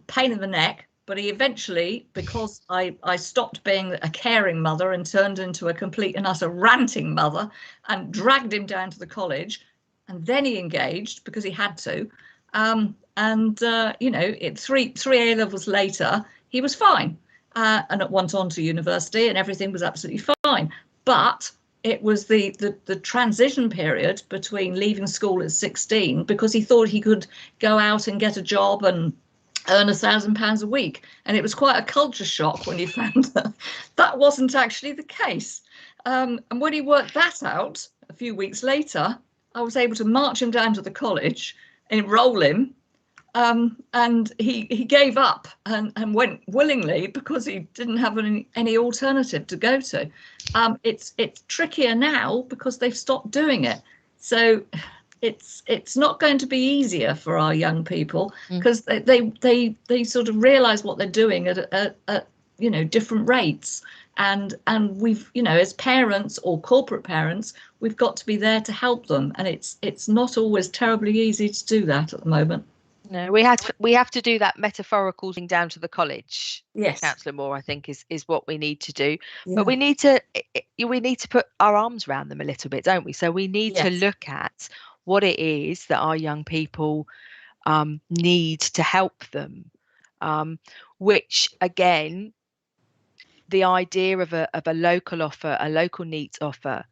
pain in the neck, but he eventually, because I stopped being a caring mother and turned into a complete and utter ranting mother, and dragged him down to the college, and then he engaged because he had to. You know, three A levels later, he was fine, and went on to university, and everything was absolutely fine. But it was the transition period between leaving school at 16, because he thought he could go out and get a job and earn £1,000 a week, and it was quite a culture shock when he found that that wasn't actually the case. And when he worked that out a few weeks later, I was able to march him down to the college, enroll him, and he gave up and went willingly, because he didn't have any alternative to go to. It's trickier now because they've stopped doing it. So it's not going to be easier for our young people, because they sort of realize what they're doing at you know, different rates. And we've, you know, as parents or corporate parents, we've got to be there to help them. And it's not always terribly easy to do that at the moment. No, we have to do that metaphorical thing down to the college. Yes, Councillor Moore, I think is what we need to do. Yeah. But we need to put our arms around them a little bit, don't we? So we need to Yes. look at what it is that our young people need to help them. Which again, the idea of a local offer, a local needs offer,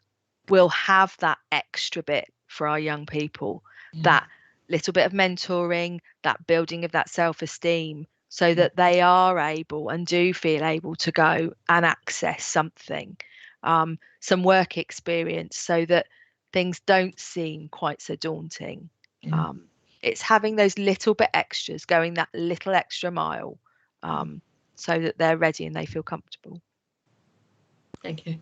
will have that extra bit for our young people. That little bit of mentoring, that building of that self-esteem, so that they are able and do feel able to go and access something, some work experience, so that things don't seem quite so daunting. It's having those little bit extras, going that little extra mile, so that they're ready and they feel comfortable. Thank you.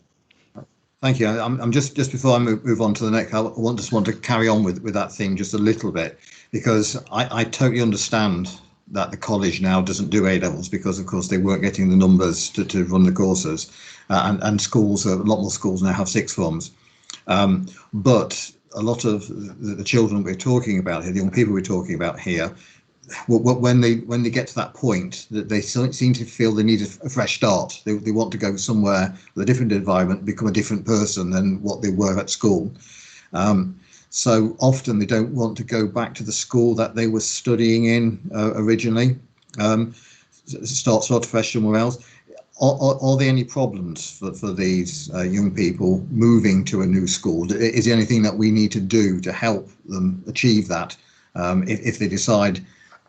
Thank you. I'm just before I move on to the next, I just want to carry on with that theme just a little bit, because I totally understand that the college now doesn't do A levels, because of course they weren't getting the numbers to run the courses, and schools, a lot more schools now have sixth forms. But a lot of the children we're talking about here, the young people we're talking about here, when they get to that point, that they seem to feel they need a fresh start. They want to go somewhere with a different environment, become a different person than what they were at school. So often they don't want to go back to the school that they were studying in originally. Start fresh somewhere else. Are there any problems for these young people moving to a new school? Is there anything that we need to do to help them achieve that, if they decide,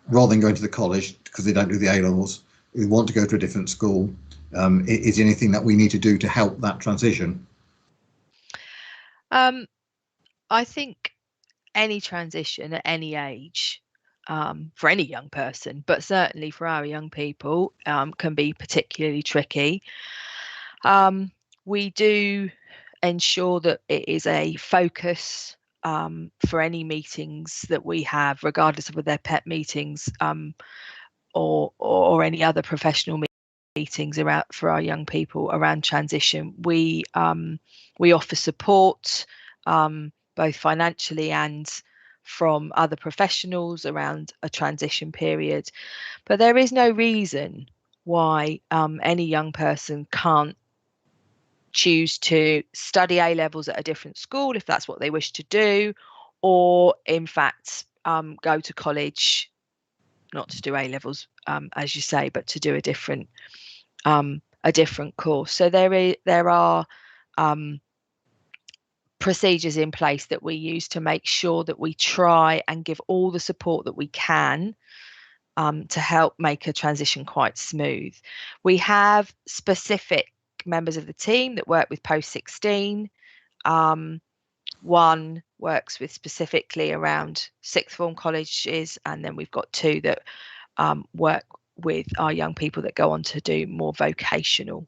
rather than going to the college because they don't do the A levels, they want to go to a different school? Is there anything that we need to do to help that transition? I think any transition at any age, for any young person, but certainly for our young people, can be particularly tricky. We do ensure that it is a focus for any meetings that we have, regardless of whether they're PEP meetings or any other professional meetings around for our young people around transition. We offer support, both financially and from other professionals around a transition period. But there is no reason why any young person can't choose to study A levels at a different school if that's what they wish to do, or in fact go to college, not to do A levels, as you say, but to do a different course. So there are procedures in place that we use to make sure that we try and give all the support that we can to help make a transition quite smooth. We have specific members of the team that work with post-16. One works with specifically around sixth form colleges, and then we've got two that work with our young people that go on to do more vocational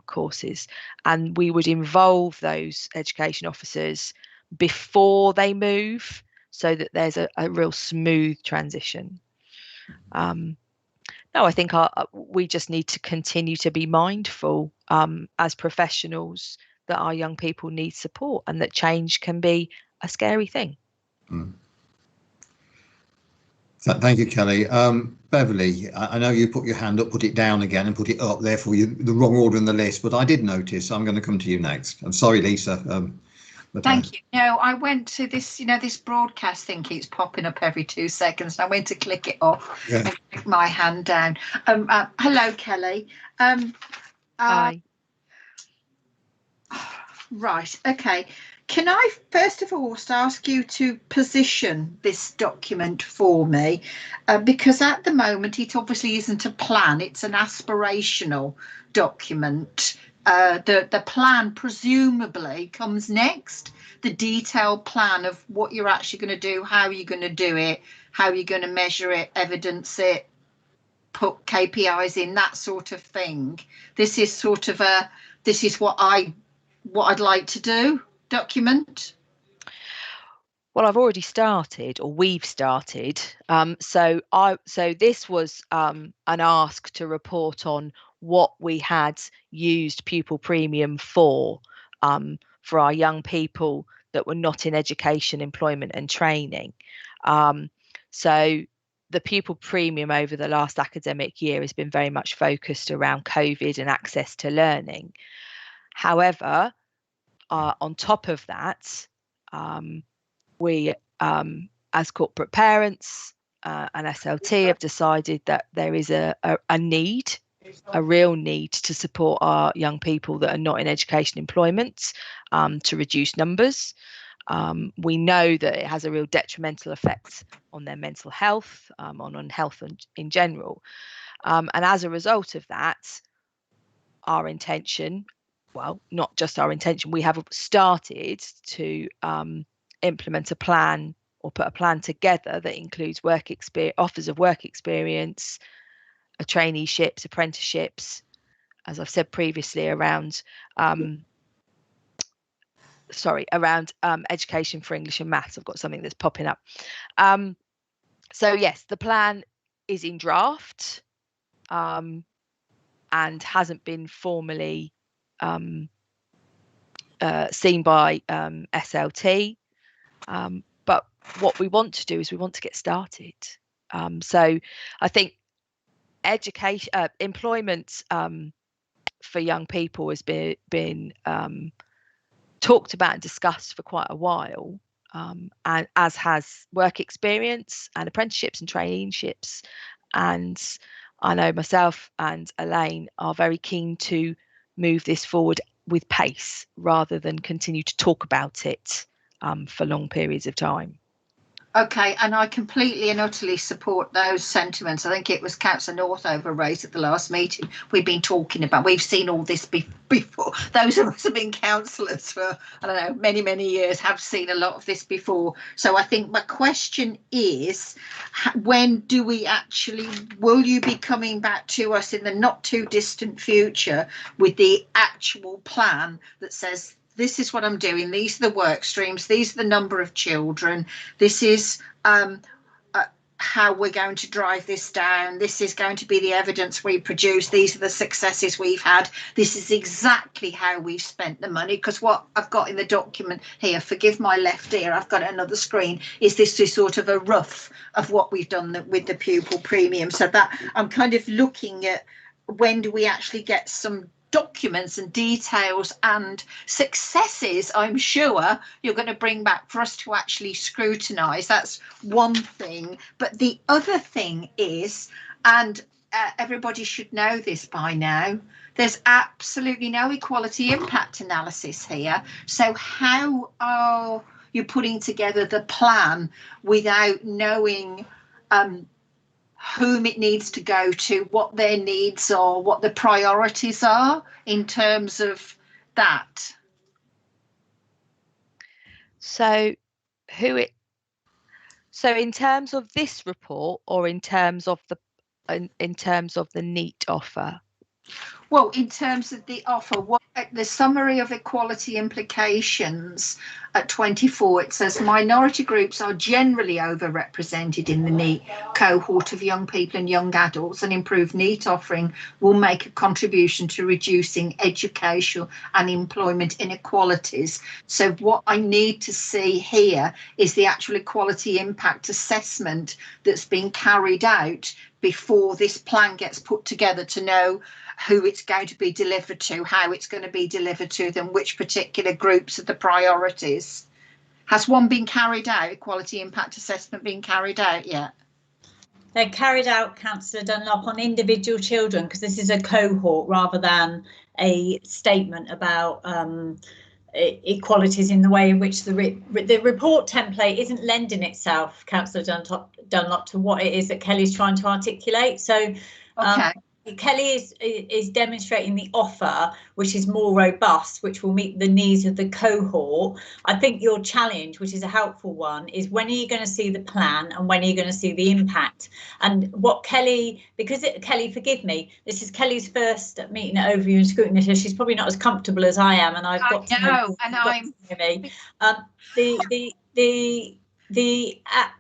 courses. And we would involve those education officers before they move so that there's a real smooth transition. No, I think we just need to continue to be mindful as professionals that our young people need support and that change can be a scary thing. Thank you, Kelly. Beverly, I know you put your hand up, put it down again and put it up, therefore you're the wrong order in the list, but I did notice. I'm going to come to you next. I'm sorry, Lisa. Thank you. No, I went to this, this broadcast thing keeps popping up every 2 seconds. And I went to click it off and click my hand down. Hello, Kelly. Hi. Right, okay. Can I first of all ask you to position this document for me? Because at the moment it obviously isn't a plan, it's an aspirational document. The plan presumably comes next, the detailed plan of what you're actually going to do, how you're going to do it, how you're going to measure it, evidence it, put KPIs in, that sort of thing. This is sort of this is what I'd like to do document. Well, I've already started, or we've started. So this was an ask to report on what we had used Pupil Premium for our young people that were not in education, employment and training. So the Pupil Premium over the last academic year has been very much focused around COVID and access to learning. However, on top of that, we, as corporate parents and SLT, have decided that there is a real need to support our young people that are not in education employment to reduce numbers. We know that it has a real detrimental effect on their mental health, on health in general. And as a result of that, our intention, well, not just our intention, we have started to implement a plan or put a plan together that includes offers of work experience, traineeships, apprenticeships, as I've said previously, around education for English and maths. I've got something that's popping up. So yes, the plan is in draft and hasn't been formally seen by SLT, but what we want to do is we want to get started. So I think education, employment for young people has been talked about and discussed for quite a while, and as has work experience and apprenticeships and traineeships. And I know myself and Elaine are very keen to move this forward with pace rather than continue to talk about it for long periods of time. Okay, and I completely and utterly support those sentiments. I think it was Councillor Northover raised at the last meeting. We've been talking about, we've seen all this before. Those of us who have been councillors for, I don't know, many, many years have seen a lot of this before. So I think my question is, when do we actually, will you be coming back to us in the not too distant future with the actual plan that says, this is what I'm doing, these are the work streams, these are the number of children, this is how we're going to drive this down, this is going to be the evidence we produce, these are the successes we've had, this is exactly how we've spent the money? Because what I've got in the document here, forgive my left ear, I've got another screen, is this is sort of a rough of what we've done with the Pupil Premium. So that I'm kind of looking at, when do we actually get some documents and details and successes I'm sure you're going to bring back for us to actually scrutinise. That's one thing. But the other thing is, and everybody should know this by now, there's absolutely no equality impact analysis here. So how are you putting together the plan without knowing whom it needs to go to, what their needs are, what the priorities are in terms of that? So in terms of this report, or in terms of the NEAT offer? Well, in terms of the offer, the summary of equality implications at 24, it says minority groups are generally overrepresented in the NEAT cohort of young people and young adults, and improved NEAT offering will make a contribution to reducing educational and employment inequalities. So what I need to see here is the actual equality impact assessment that's been carried out before this plan gets put together, to know who it's going to be delivered to, how it's going to be delivered to them, which particular groups are the priorities. Has one been carried out, equality impact assessment been carried out yet? They're carried out, Councillor Dunlop, on individual children, because this is a cohort rather than a statement about equalities in the way in which the report template isn't lending itself, Councillor Dunlop, to what it is that Kelly's trying to articulate. So Kelly is demonstrating the offer, which is more robust, which will meet the needs of the cohort. I think your challenge, which is a helpful one, is when are you going to see the plan and when are you going to see the impact? And what Kelly, Kelly, forgive me, this is Kelly's first meeting at Overview and Scrutiny, so she's probably not as comfortable as I am, and I've got to know, and I'm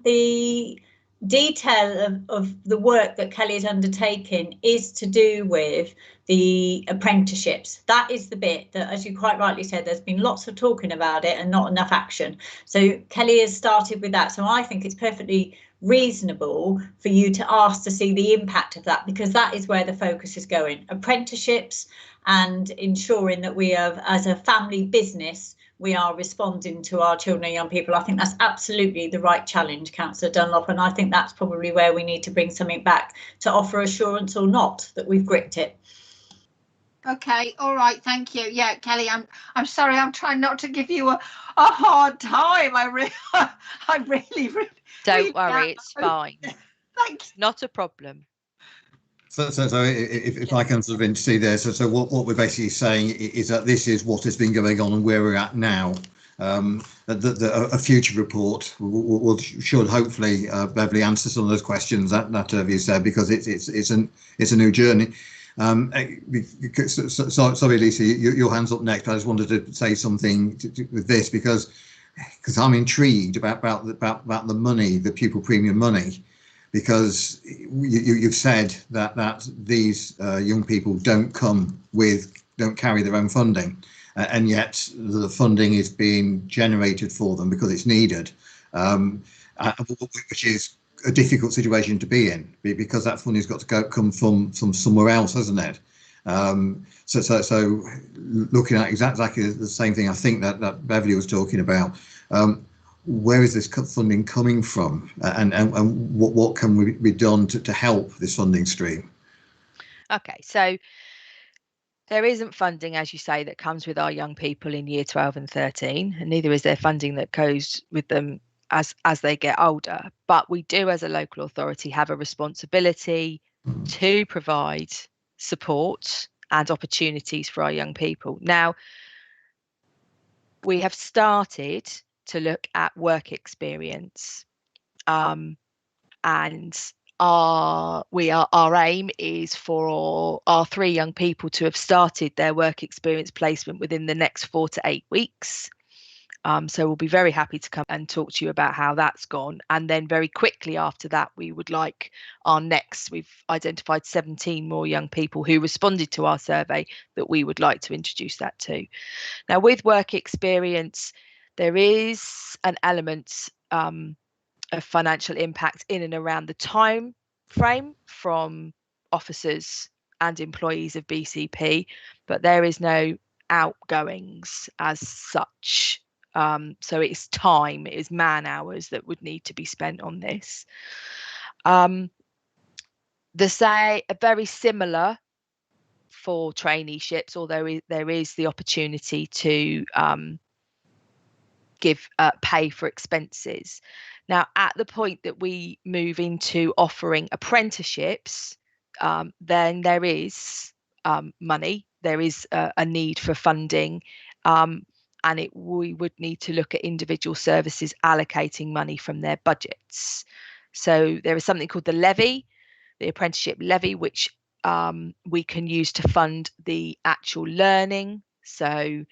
the detail of the work that Kelly is undertaking is to do with the apprenticeships. That is the bit that, as you quite rightly said, there's been lots of talking about it and not enough action. So Kelly has started with that. So I think it's perfectly reasonable for you to ask to see the impact of that, because that is where the focus is going. Apprenticeships and ensuring that we have, as a family business, we are responding to our children and young people. I think that's absolutely the right challenge, Councillor Dunlop, and I think that's probably where we need to bring something back to offer assurance or not that we've gripped it. Okay, all right, thank you. Yeah, Kelly, I'm sorry, I'm trying not to give you a hard time. I really don't worry, it's fine. Thanks. Not a problem. So if I can sort of intercede there, so what we're basically saying is that this is what has been going on and where we're at now. A future report should hopefully Beverly answer some of those questions that you said, because it's a new journey. Sorry, Lisa, your hand's up next. I just wanted to say something with this because I'm intrigued about the money, the pupil premium money. Because you've said that these young people don't carry their own funding, and yet the funding is being generated for them because it's needed, which is a difficult situation to be in, because that funding's got to come from somewhere else, hasn't it? So looking at exactly the same thing, I think that Beverly was talking about. Where is this funding coming from, and what can be done to help this funding stream? Okay, so there isn't funding, as you say, that comes with our young people in year 12 and 13, and neither is there funding that goes with them as they get older. But we do, as a local authority, have a responsibility to provide support and opportunities for our young people. Now, we have started to look at work experience, and our aim is for our 3 young people to have started their work experience placement within the next 4 to 8 weeks. So we'll be very happy to come and talk to you about how that's gone. And then very quickly after that, we would like we've identified 17 more young people who responded to our survey that we would like to introduce that to. Now, with work experience, there is an element of financial impact in and around the time frame from officers and employees of BCP, but there is no outgoings as such. So it's time, it is man hours that would need to be spent on this. Very similar for traineeships, although there is the opportunity to pay for expenses. Now, at the point that we move into offering apprenticeships, then there is money, there is a need for funding, and we would need to look at individual services allocating money from their budgets. So there is something called the levy, the Apprenticeship Levy, which we can use to fund the actual learning. So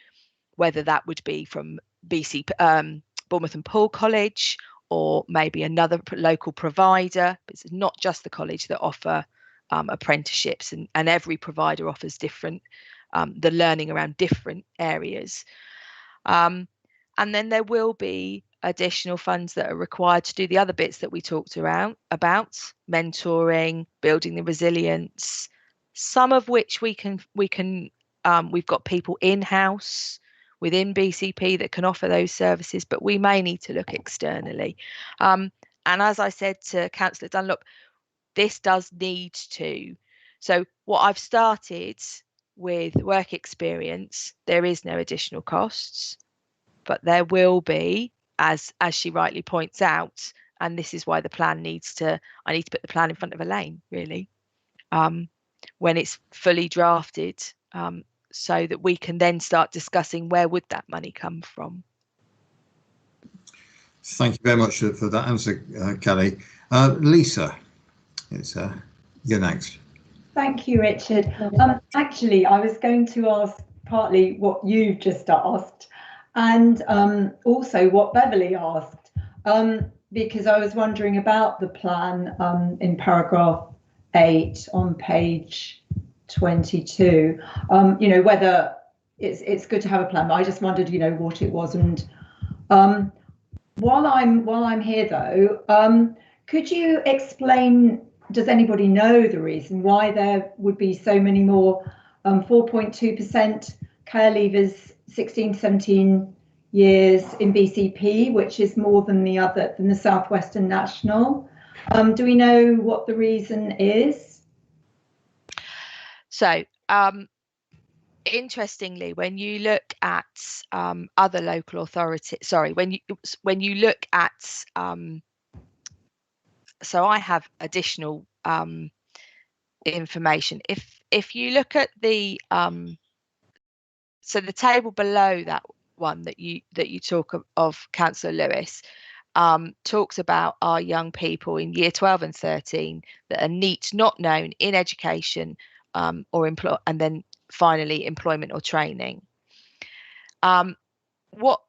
whether that would be from BCP, Bournemouth and Poole College, or maybe another local provider. But it's not just the college that offer apprenticeships, and every provider offers different, the learning around different areas. And then there will be additional funds that are required to do the other bits that we talked about mentoring, building the resilience, some of which we've got people in-house within BCP that can offer those services, but we may need to look externally. And as I said to Councillor Dunlop, this does need to. So what I've started with work experience, there is no additional costs, but there will be, as she rightly points out, and this is why the plan I need to put the plan in front of Elaine, really, when it's fully drafted, so that we can then start discussing where would that money come from. Thank you very much for that answer, Kelly. Lisa, you're next. Thank you, Richard. Actually, I was going to ask partly what you've just asked, and also what Beverly asked, because I was wondering about the plan in paragraph 8 on page 22. You know, whether it's good to have a plan, but I just wondered, you know, what it was. And while I'm here though, could you explain, does anybody know the reason why there would be so many more 4.2% care leavers 16 to 17 years in BCP, which is more than the Southwestern National? Do we know what the reason is? So interestingly, when you look at other local authorities, when you look at so I have additional information. If you look at the so the table below that one that you talk of, Councillor Lewis, talks about our young people in year 12 and 13 that are NEET not known in education, or employ, and then finally employment or training. What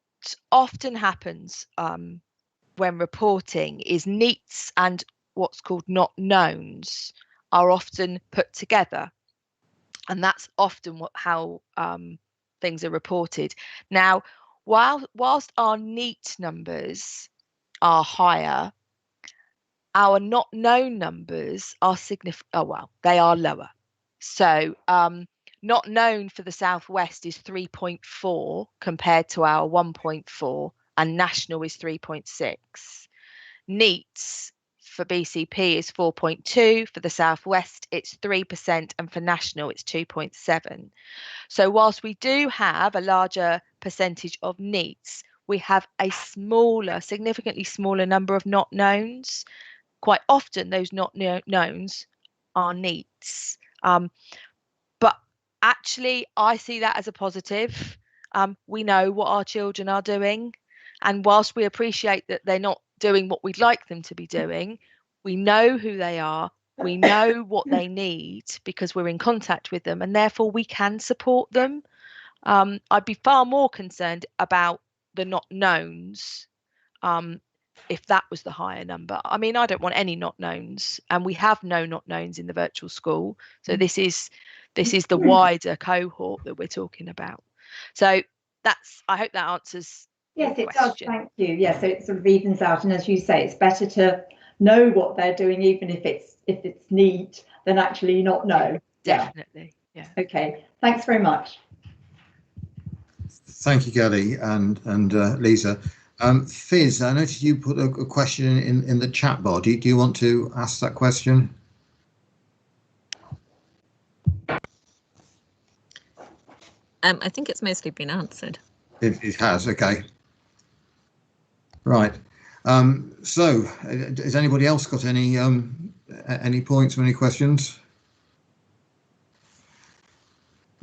often happens when reporting is NEETs and what's called not knowns are often put together, and that's often how things are reported. Now, whilst our NEET numbers are higher, our not known numbers are they are lower. So not known for the Southwest is 3.4 compared to our 1.4, and national is 3.6. NEETs for BCP is 4.2, for the Southwest it's 3%, and for national it's 2.7. So whilst we do have a larger percentage of NEETs, we have a significantly smaller number of not knowns. Quite often those not knowns are NEETs. But actually, I see that as a positive. We know what our children are doing, and whilst we appreciate that they're not doing what we'd like them to be doing, we know who they are, we know what they need because we're in contact with them, and therefore we can support them. I'd be far more concerned about the not knowns if that was the higher number. I mean, I don't want any not knowns, and we have no not knowns in the virtual school. So this is the wider cohort that we're talking about. So I hope that answers. Yes, it does. Thank you. Yes, so it sort of evens out, and as you say, it's better to know what they're doing, even if it's neat, than actually not know. Definitely. Yeah. Okay. Thanks very much. Thank you, Kelly and Lisa. Fiz, I noticed you put a question in the chat bar. Do you want to ask that question? I think it's mostly been answered. It has. Okay. Right. So, has anybody else got any points or any questions?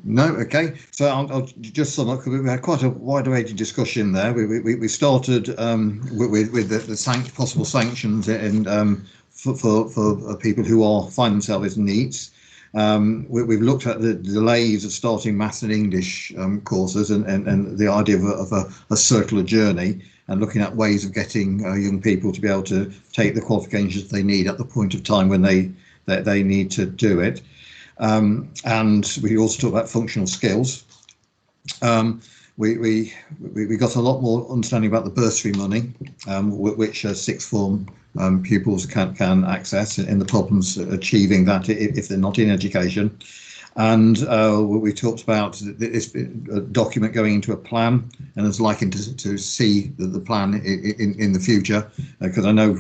No. Okay. So I'll just sum up. We had quite a wide-ranging discussion there. We started with the possible sanctions for people who find themselves in NEETs. We've looked at the delays of starting maths and English courses and the idea of a circular journey, and looking at ways of getting young people to be able to take the qualifications they need at the point of time when they need to do it. And we also talk about functional skills. We got a lot more understanding about the bursary money, which sixth form pupils can access in the problems achieving that if they're not in education. And we talked about this document going into a plan, and it's likely to see the plan in the future, because I know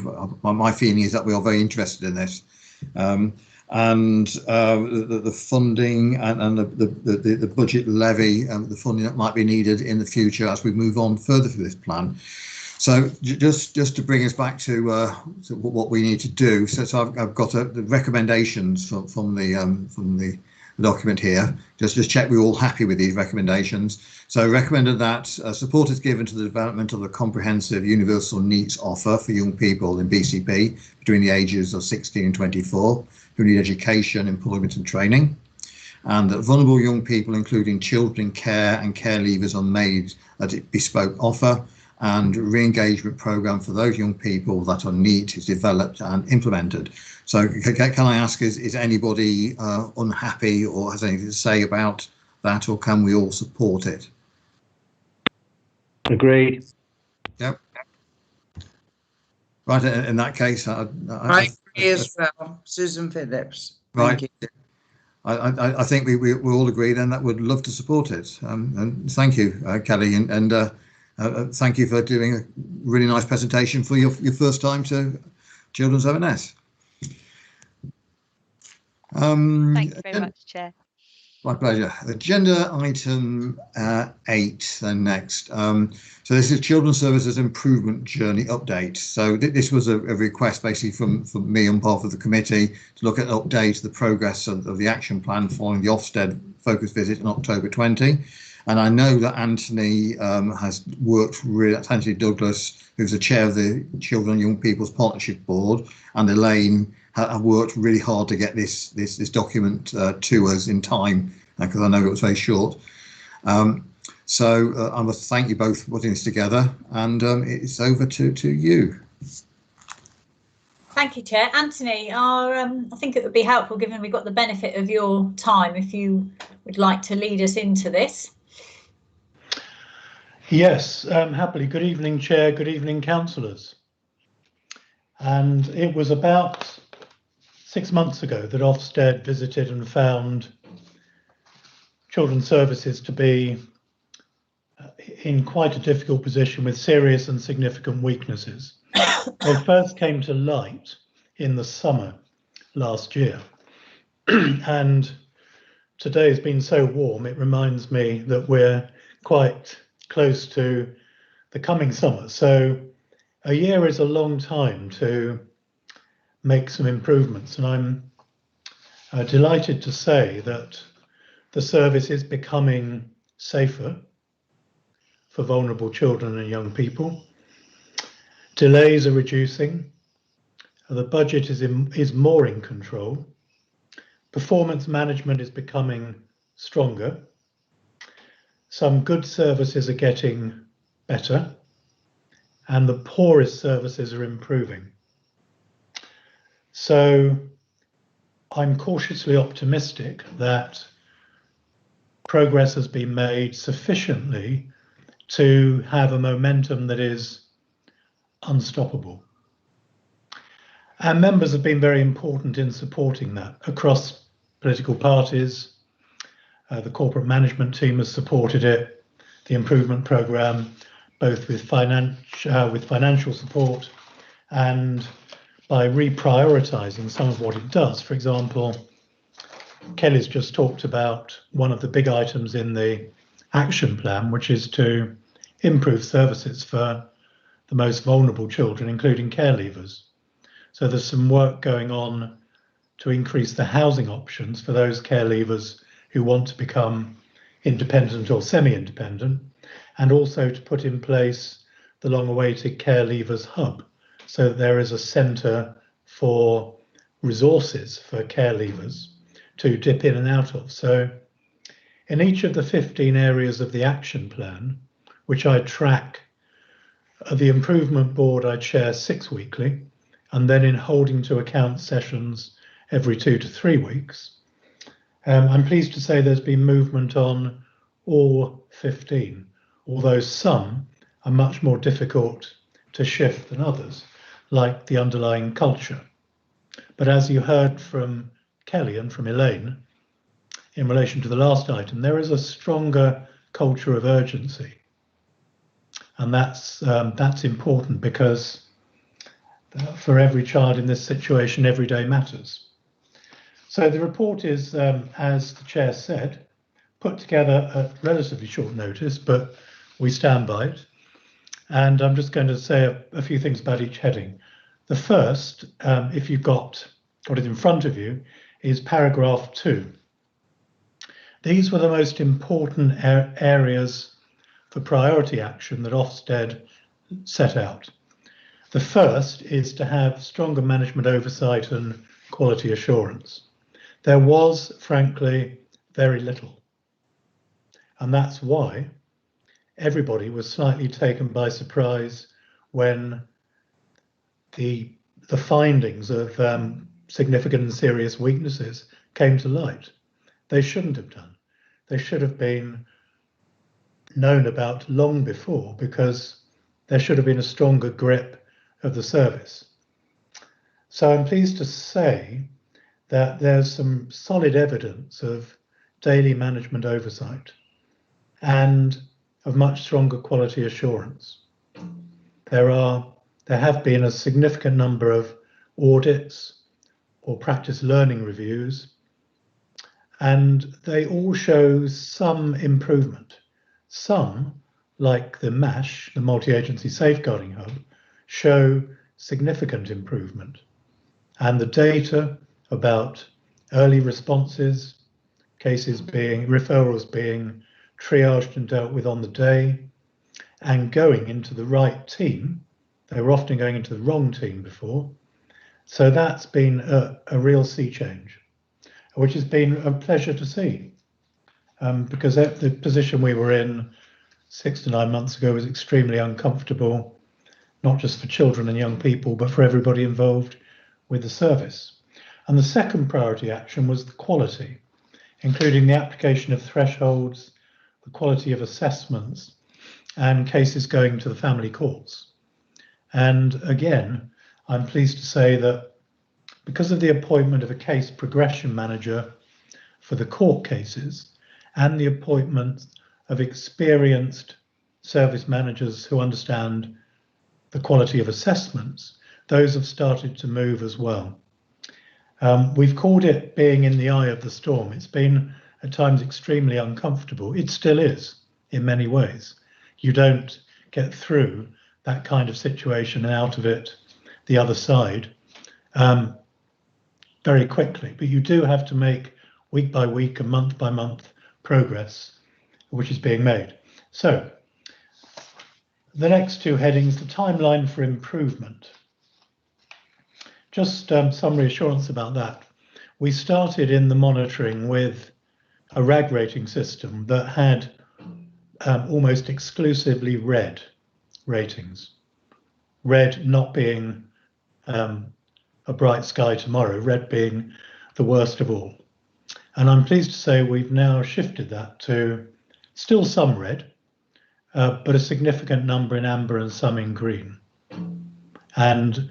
my feeling is that we are very interested in this. And the funding and the budget levy and the funding that might be needed in the future as we move on further through this plan. So just to bring us back to what we need to do. So I've got the recommendations from the document here. Just check we're all happy with these recommendations. So recommended that support is given to the development of a comprehensive universal NEETs offer for young people in BCP between the ages of 16 and 24 who need education, employment and training, and that vulnerable young people, including children in care and care leavers, are made a bespoke offer, and re-engagement programme for those young people that are NEET is developed and implemented. So can I ask, is anybody unhappy or has anything to say about that, or can we all support it? Agreed. Yep. Right, in that case, I agree as well. Susan Phillips. Right. Thank you. I think we all agree then that we'd love to support it. And thank you, Kelly, and thank you for doing a really nice presentation for your first time to Children's O&S. Thank you very much, Chair. My pleasure. Agenda item 8 then next. So this is Children's Services Improvement Journey Update. So this was a request basically from me on behalf of the committee to look at an update the progress of the action plan following the Ofsted focus visit in October 20. And I know that Anthony has worked really, Anthony Douglas, who's the chair of the Children and Young People's Partnership Board, and Elaine have worked really hard to get this document to us in time, because I know it was very short. So I must thank you both for putting this together, and it's over to you. Thank you, Chair. Anthony, I think it would be helpful, given we've got the benefit of your time, if you would like to lead us into this. Yes, happily. Good evening, Chair. Good evening, councillors. And it was about 6 months ago that Ofsted visited and found Children's Services to be in quite a difficult position with serious and significant weaknesses. They first came to light in the summer last year, and today has been so warm it reminds me that we're quite close to the coming summer. So a year is a long time to make some improvements, and I'm delighted to say that the service is becoming safer for vulnerable children and young people. Delays are reducing. The budget is more in control. Performance management is becoming stronger. Some good services are getting better, and the poorest services are improving. So I'm cautiously optimistic that progress has been made sufficiently to have a momentum that is unstoppable. Our members have been very important in supporting that across political parties. The corporate management team has supported it, the improvement programme, both with financial support and by reprioritising some of what it does. For example, Kelly's just talked about one of the big items in the action plan, which is to improve services for the most vulnerable children, including care leavers. So there's some work going on to increase the housing options for those care leavers who want to become independent or semi-independent, and also to put in place the long-awaited Care Leavers Hub, so that there is a centre for resources for care leavers to dip in and out of. So in each of the 15 areas of the action plan, which I track, the improvement board I chair 6 weekly, and then in holding to account sessions every 2 to 3 weeks. I'm pleased to say there's been movement on all 15, although some are much more difficult to shift than others, like the underlying culture. But as you heard from Kelly and from Elaine, in relation to the last item, there is a stronger culture of urgency. And that's important, because for every child in this situation, every day matters. So the report is, as the chair said, put together at relatively short notice, but we stand by it. And I'm just going to say a few things about each heading. The first, if you've got it in front of you, is paragraph 2. These were the most important areas for priority action that Ofsted set out. The first is to have stronger management oversight and quality assurance. There was, frankly, very little. And that's why everybody was slightly taken by surprise when the findings of significant and serious weaknesses came to light. They shouldn't have done. They should have been known about long before, because there should have been a stronger grip of the service. So I'm pleased to say that there's some solid evidence of daily management oversight and of much stronger quality assurance. There have been a significant number of audits or practice learning reviews, and they all show some improvement. Some, like the MASH, the Multi-Agency Safeguarding Hub, show significant improvement. And the data about early responses, referrals being triaged and dealt with on the day, and going into the right team. They were often going into the wrong team before. So that's been a real sea change, which has been a pleasure to see, because the position we were in 6 to 9 months ago was extremely uncomfortable, not just for children and young people, but for everybody involved with the service. And the second priority action was the quality, including the application of thresholds, the quality of assessments, and cases going to the family courts. And again, I'm pleased to say that because of the appointment of a case progression manager for the court cases and the appointment of experienced service managers who understand the quality of assessments, those have started to move as well. We've called it being in the eye of the storm. It's been at times extremely uncomfortable. It still is in many ways. You don't get through that kind of situation and out of it the other side very quickly, but you do have to make week by week and month by month progress, which is being made. So the next two headings, the timeline for improvement. Just some reassurance about that. We started in the monitoring with a RAG rating system that had almost exclusively red ratings. Red not being a bright sky tomorrow, red being the worst of all. And I'm pleased to say we've now shifted that to still some red, but a significant number in amber and some in green. And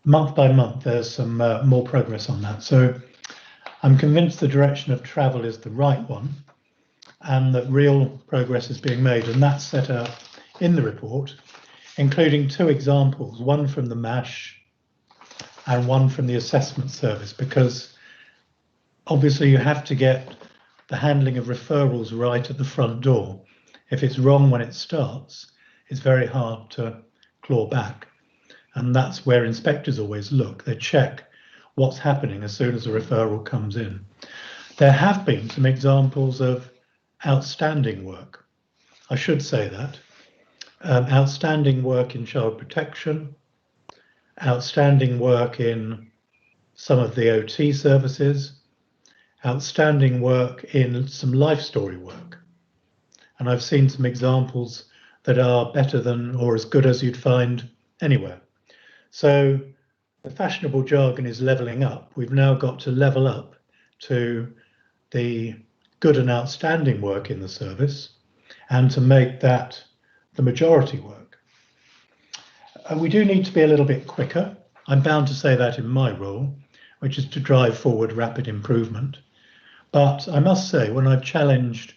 month by month, there's some more progress on that. So I'm convinced the direction of travel is the right one and that real progress is being made. And that's set out in the report, including 2 examples, one from the MASH and one from the assessment service, because obviously you have to get the handling of referrals right at the front door. If it's wrong when it starts, it's very hard to claw back. And that's where inspectors always look. They check what's happening as soon as a referral comes in. There have been some examples of outstanding work. I should say that. Outstanding work in child protection, outstanding work in some of the OT services, outstanding work in some life story work. And I've seen some examples that are better than or as good as you'd find anywhere. So the fashionable jargon is levelling up. We've now got to level up to the good and outstanding work in the service and to make that the majority work. And we do need to be a little bit quicker. I'm bound to say that in my role, which is to drive forward rapid improvement. But I must say, when I've challenged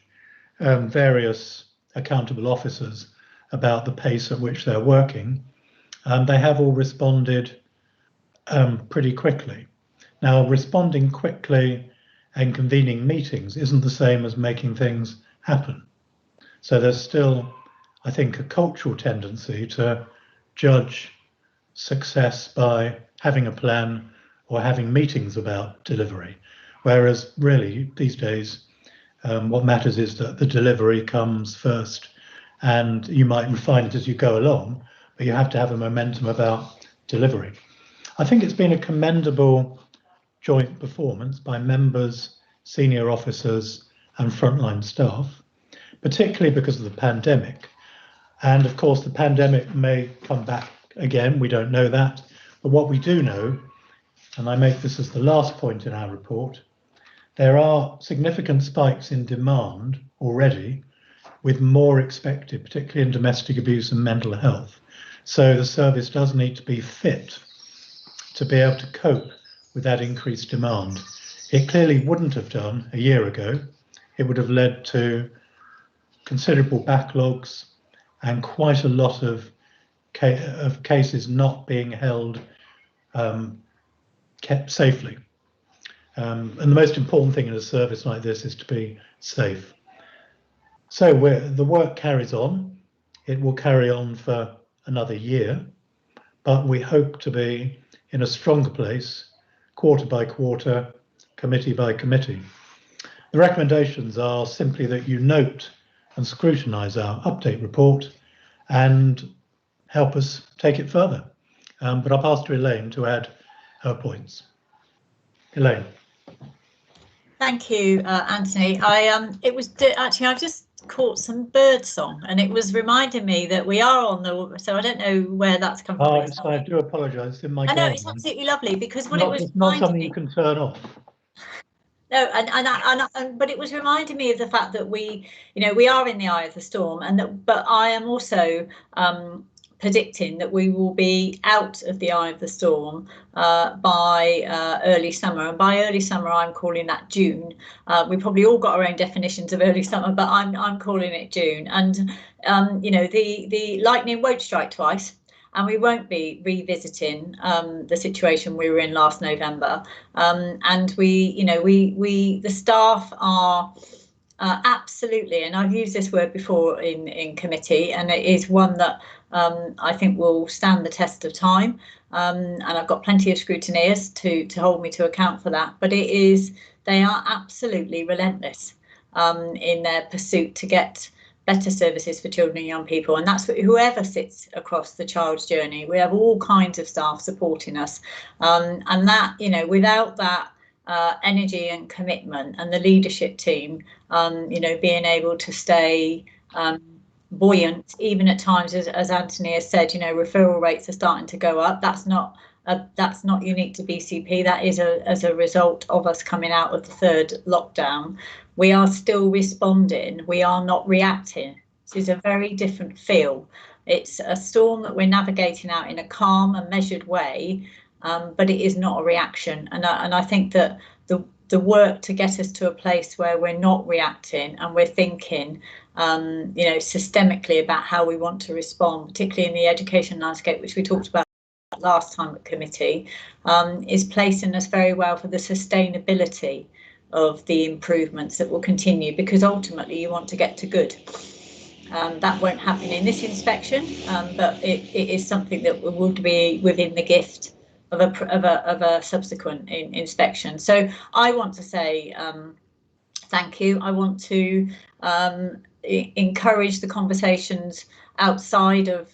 various accountable officers about the pace at which they're working, they have all responded pretty quickly. Now, responding quickly and convening meetings isn't the same as making things happen. So there's still, I think, a cultural tendency to judge success by having a plan or having meetings about delivery. Whereas really these days, what matters is that the delivery comes first, and you might refine it as you go along, but you have to have a momentum about delivery. I think it's been a commendable joint performance by members, senior officers and frontline staff, particularly because of the pandemic. And of course, the pandemic may come back again, we don't know that. But what we do know, and I make this as the last point in our report, there are significant spikes in demand already, with more expected, particularly in domestic abuse and mental health. So the service does need to be fit to be able to cope with that increased demand. It clearly wouldn't have done a year ago. It would have led to considerable backlogs and quite a lot of cases not being held, kept safely. And the most important thing in a service like this is to be safe. So the work carries on. It will carry on for another year, but we hope to be in a stronger place, quarter by quarter, committee by committee. The recommendations are simply that you note and scrutinise our update report and help us take it further. But I'll pass to Elaine to add her points. Elaine. Thank you, Anthony. I've just caught some bird song, and it was reminding me that we are on the. So I don't know where that's come from. I do apologise. In my I know it's absolutely lovely because what it's not something you can turn off. No, but it was reminding me of the fact that we are in the eye of the storm, but I am also predicting that we will be out of the eye of the storm by early summer, and by early summer I'm calling that June. We probably all got our own definitions of early summer, but I'm calling it June. And the lightning won't strike twice, and we won't be revisiting the situation we were in last November. And the staff are absolutely, and I've used this word before in committee, and it is one that I think will stand the test of time. And I've got plenty of scrutineers to hold me to account for that. But they are absolutely relentless in their pursuit to get better services for children and young people, and that's whoever sits across the child's journey. We have all kinds of staff supporting us, and that without that energy and commitment and the leadership team, being able to stay buoyant, even at times, as Anthony has said, referral rates are starting to go up. That's not unique to BCP. That is as a result of us coming out of the third lockdown. We are still responding. We are not reacting. This is a very different feel. It's a storm that we're navigating out in a calm and measured way, but it is not a reaction. And I think that the work to get us to a place where we're not reacting and we're thinking, systemically about how we want to respond, particularly in the education landscape, which we talked about last time at committee, is placing us very well for the sustainability of the improvements that will continue, because ultimately you want to get to good. That won't happen in this inspection, but it is something that would be within the gift of a subsequent inspection. So I want to say thank you. I want to encourage the conversations outside of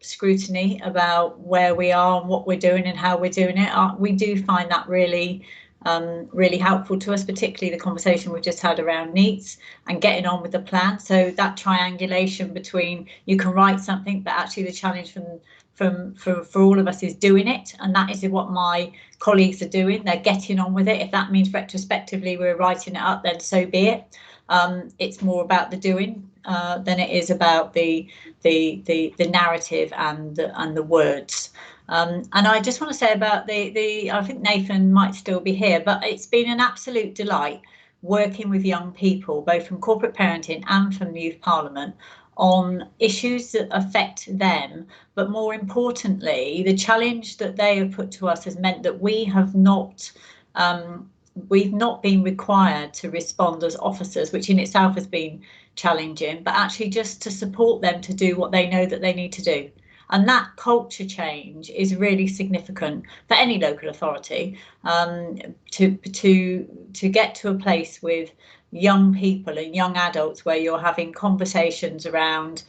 scrutiny about where we are and what we're doing and how we're doing it. We do find that really helpful to us, particularly the conversation we've just had around NEETs and getting on with the plan. So that triangulation between you can write something, but actually the challenge for all of us is doing it, and that is what my colleagues are doing. They're getting on with it. If that means retrospectively we're writing it up, then so be it. It's more about the doing than it is about the narrative and the words. And I just want to say about I think Nathan might still be here, but it's been an absolute delight working with young people, both from corporate parenting and from Youth Parliament, on issues that affect them. But more importantly, the challenge that they have put to us has meant that we've not been required to respond as officers, which in itself has been challenging, but actually just to support them to do what they know that they need to do. And that culture change is really significant for any local authority, to get to a place with young people and young adults where you're having conversations around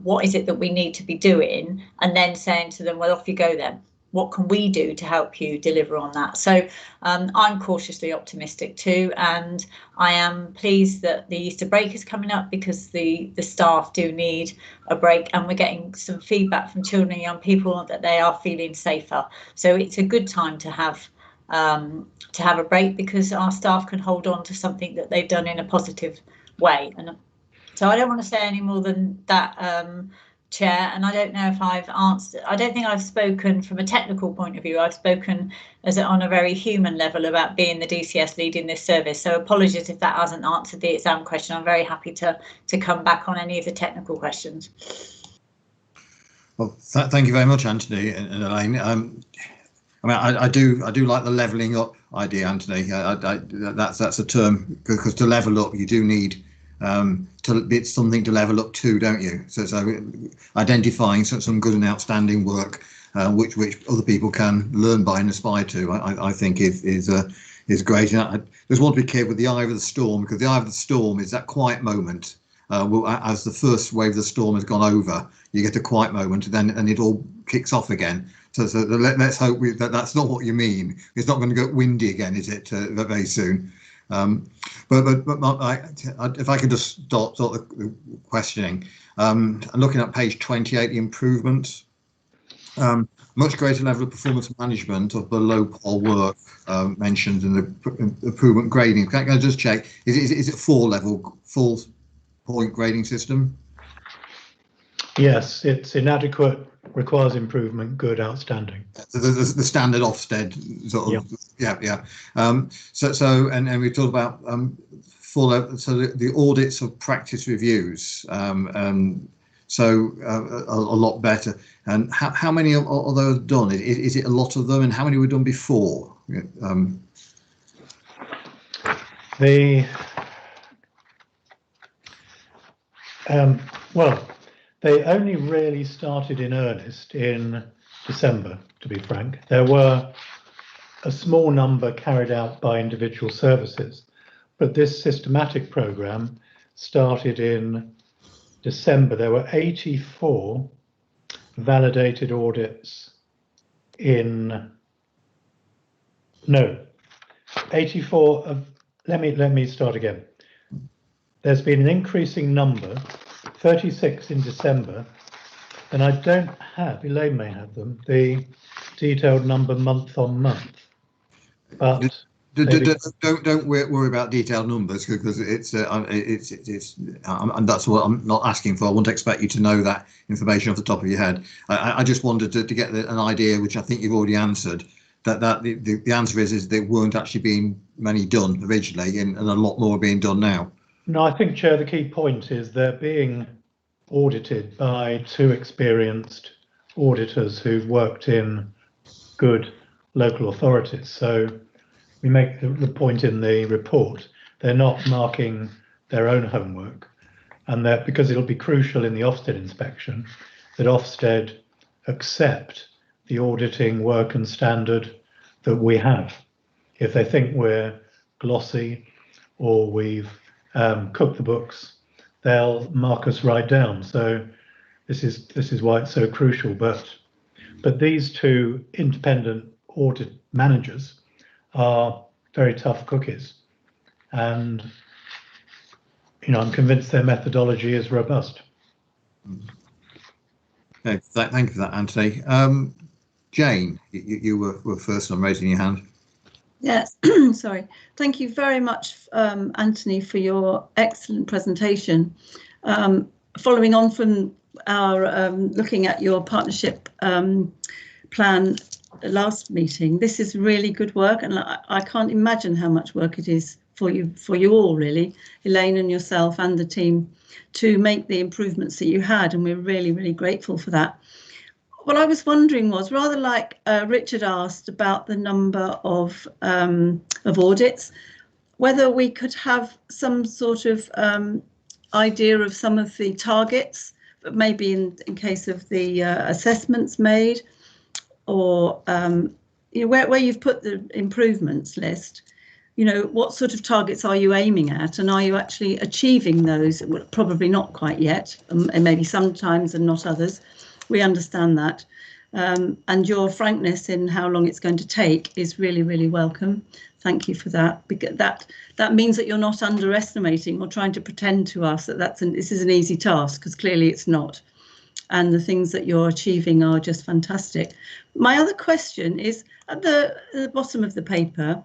what is it that we need to be doing, and then saying to them, well, off you go then. What can we do to help you deliver on that? So I'm cautiously optimistic too, and I am pleased that the Easter break is coming up, because the staff do need a break, and we're getting some feedback from children and young people that they are feeling safer. So it's a good time to have a break, because our staff can hold on to something that they've done in a positive way. And so I don't want to say any more than that, Chair, and I don't know if I've answered. I don't think I've spoken from a technical point of view. I've spoken on a very human level about being the DCS lead in this service. So apologies if that hasn't answered the exam question. I'm very happy to come back on any of the technical questions. Well, thank you very much, Anthony and Elaine. I mean, I do like the levelling up idea, Anthony. That's a term, because to level up you do need it's something to level up to, don't you? So identifying some good and outstanding work which other people can learn by and aspire to, I think is great. And I just want to be clear with the eye of the storm, because the eye of the storm is that quiet moment. As the first wave of the storm has gone over, you get a quiet moment, and it all kicks off again. So let's hope that's not what you mean. It's not going to get windy again, is it, very soon? But if I could just start the questioning, I'm looking at page 28, the improvements. Much greater level of performance management of below par work mentioned in the improvement grading. Can I just check? Is it 4-point grading system? Yes, it's inadequate, requires improvement, good, outstanding. So the standard Ofsted sort of, yeah. So we talked about the audits of practice reviews. So a lot better. And how many are those done? Is it a lot of them, and how many were done before? Well, they only really started in earnest in December, to be frank. There were a small number carried out by individual services, but this systematic programme started in December. There were 84 validated audits 84 of, let me start again. There's been an increasing number, 36 in December, and I don't have, Elaine may have them, the detailed number month on month. But don't worry about detailed numbers, because it's and that's what I'm not asking for. I won't expect you to know that information off the top of your head. I just wanted to get an idea, which I think you've already answered. That the answer is there weren't actually being many done originally, and a lot more are being done now. No, I think, Chair, the key point is they're being audited by 2 experienced auditors who've worked in good local authorities. So we make the point in the report, they're not marking their own homework. and that because it'll be crucial in the Ofsted inspection that Ofsted accept the auditing work and standard that we have. If they think we're glossy or we've cooked the books, they'll mark us right down. So this is why it's so crucial. But these two independent audit managers are very tough cookies, and I'm convinced their methodology is robust. Okay, thank you for that, Anthony. Jane, you were first on raising your hand. Yes, sorry. Thank you very much, Anthony, for your excellent presentation. Following on from our looking at your partnership plan last meeting, this is really good work, and I can't imagine how much work it is for you all, really, Elaine and yourself and the team, to make the improvements that you had, and we're really, really grateful for that. What I was wondering was, rather like Richard asked about the number of audits, whether we could have some sort of idea of some of the targets, but maybe in case of the assessments made, or where you've put the improvements list, what sort of targets are you aiming at, and are you actually achieving those? Well, probably not quite yet, and maybe sometimes and not others. We understand that, and your frankness in how long it's going to take is really, really welcome. Thank you for that, because that means that you're not underestimating or trying to pretend to us that this is an easy task, because clearly it's not. And the things that you're achieving are just fantastic. My other question is, at the bottom of the paper,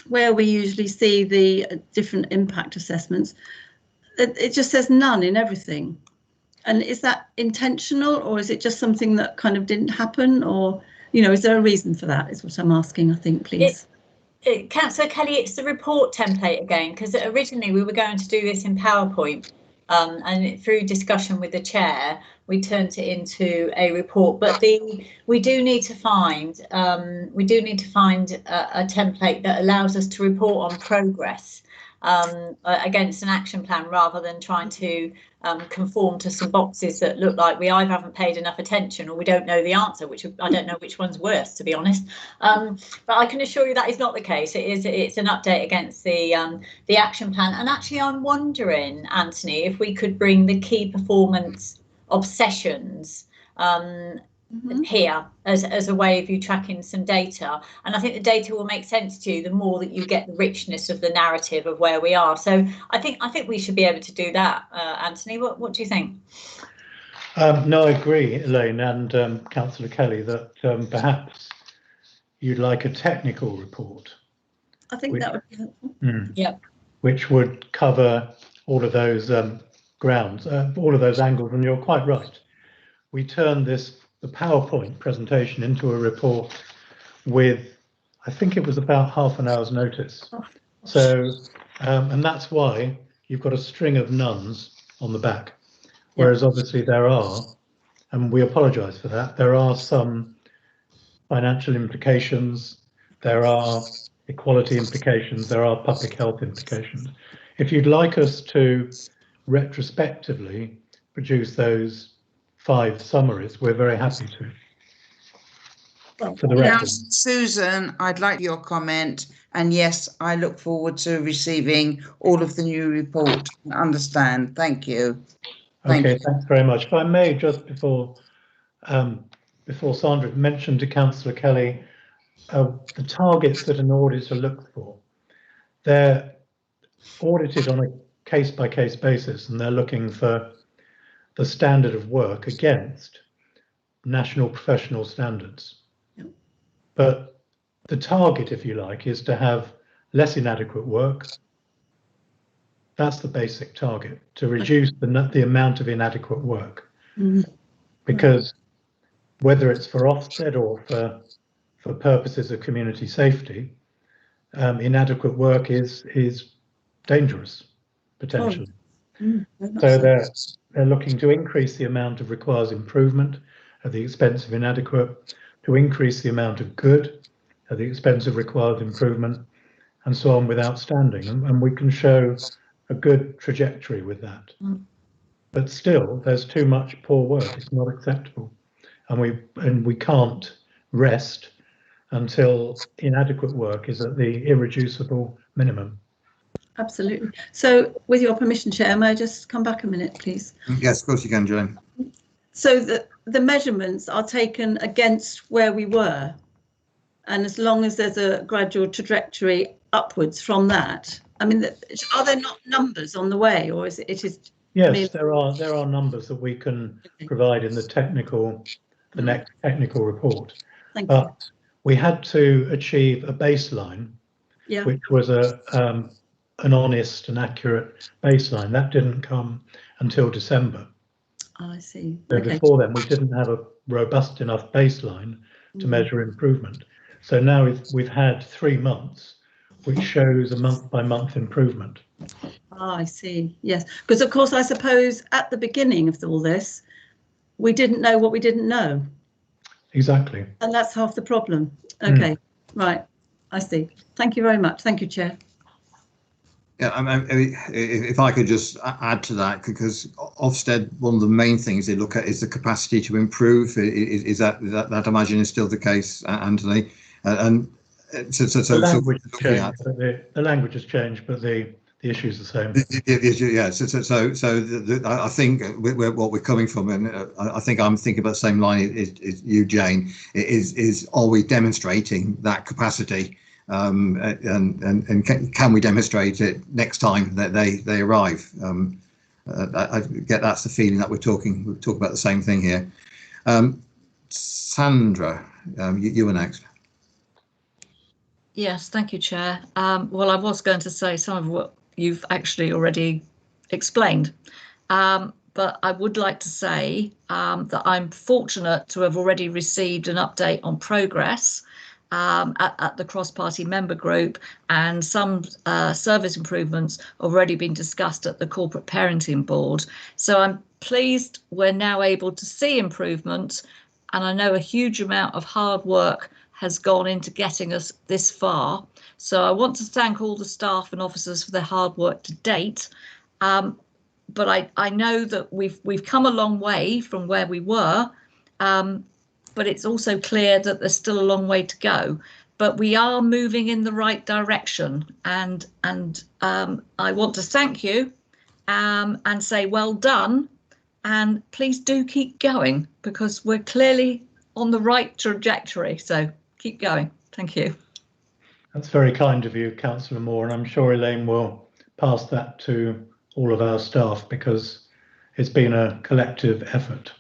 where we usually see the different impact assessments, it just says none in everything. And is that intentional, or is it just something that kind of didn't happen, or, is there a reason for that, is what I'm asking, I think, please. Councillor Kelly, it's the report template again, because originally we were going to do this in PowerPoint, and through discussion with the chair, we turned it into a report. But we do need to find a template that allows us to report on progress against an action plan, rather than trying to conform to some boxes that look like we either haven't paid enough attention or we don't know the answer, which I don't know which one's worse, to be honest. But I can assure you that is not the case. It's an update against the action plan. And actually, I'm wondering, Anthony, if we could bring the key performance obsessions here as a way of you tracking some data, and I think the data will make sense to you the more that you get the richness of the narrative of where we are. So I think we should be able to do that. Anthony, what do you think? No, I agree, Elaine and Councillor Kelly, that perhaps you'd like a technical report. I think that would be helpful. Yeah. Which would cover all of those grounds, all of those angles, and you're quite right. We turned the PowerPoint presentation into a report with, I think it was about half an hour's notice. So, and that's why you've got a string of nones on the back, whereas obviously there are, and we apologise for that, there are some financial implications, there are equality implications, there are public health implications. If you'd like us to retrospectively produce those 5 summaries, we're very happy to. For the record. Susan, I'd like your comment, and yes, I look forward to receiving all of the new report and understand. Thank you. Okay, thanks very much. If I may, just before Sandra mentioned to Councillor Kelly the targets that an auditor looks for. They're audited on a case-by-case basis, and they're looking for the standard of work against national professional standards. Yep. But the target, if you like, is to have less inadequate work. That's the basic target, to reduce the amount of inadequate work. Mm-hmm. Because whether it's for Ofsted or for purposes of community safety, inadequate work is dangerous, potentially. Oh. So they're looking to increase the amount of requires improvement at the expense of inadequate, to increase the amount of good at the expense of required improvement, and so on with outstanding. And we can show a good trajectory with that. but still there's too much poor work. It's not acceptable, and we can't rest until inadequate work is at the irreducible minimum. Absolutely. So with your permission, Chair, may I just come back a minute, please? Yes, of course you can, Jane. So the measurements are taken against where we were, and as long as there's a gradual trajectory upwards from that, I mean, are there not numbers on the way, or is it is? Yes, there are numbers that we can provide in the next technical report. Thank but you. We had to achieve a baseline, Yeah. which was an honest and accurate baseline. That didn't come until December. Oh, I see. So Okay. before then, we didn't have a robust enough baseline to measure improvement. So now we've had 3 months, which shows a month-by-month improvement. Oh, I see. Yes, because of course, I suppose at the beginning of all this, we didn't know what we didn't know. Exactly. And that's half the problem. Okay, right. I see. Thank you very much. Thank you, Chair. Yeah, if I could just add to that, because Ofsted, one of the main things they look at is the capacity to improve. Is that I imagine is still the case, Anthony? And so the language has changed, but the language has changed, but the issue is the same. Yeah. So I think what we're coming from, and I think I'm thinking about the same line as you, Jane. Is are we demonstrating that capacity? And can we demonstrate it next time that they arrive? I get that's the feeling that we're talking about the same thing here. Sandra, you were next. Yes, thank you, Chair. Well, I was going to say some of what you've actually already explained, but I would like to say that I'm fortunate to have already received an update on progress at the cross-party member group, and some service improvements already been discussed at the corporate parenting board. So I'm pleased we're now able to see improvement, and I know a huge amount of hard work has gone into getting us this far. So I want to thank all the staff and officers for their hard work to date. But I know that we've come a long way from where we were. But it's also clear that there's still a long way to go. But we are moving in the right direction, and I want to thank you and say well done, and please do keep going, because we're clearly on the right trajectory. So keep going. Thank you. That's very kind of you, Councillor Moore, and I'm sure Elaine will pass that to all of our staff, because it's been a collective effort.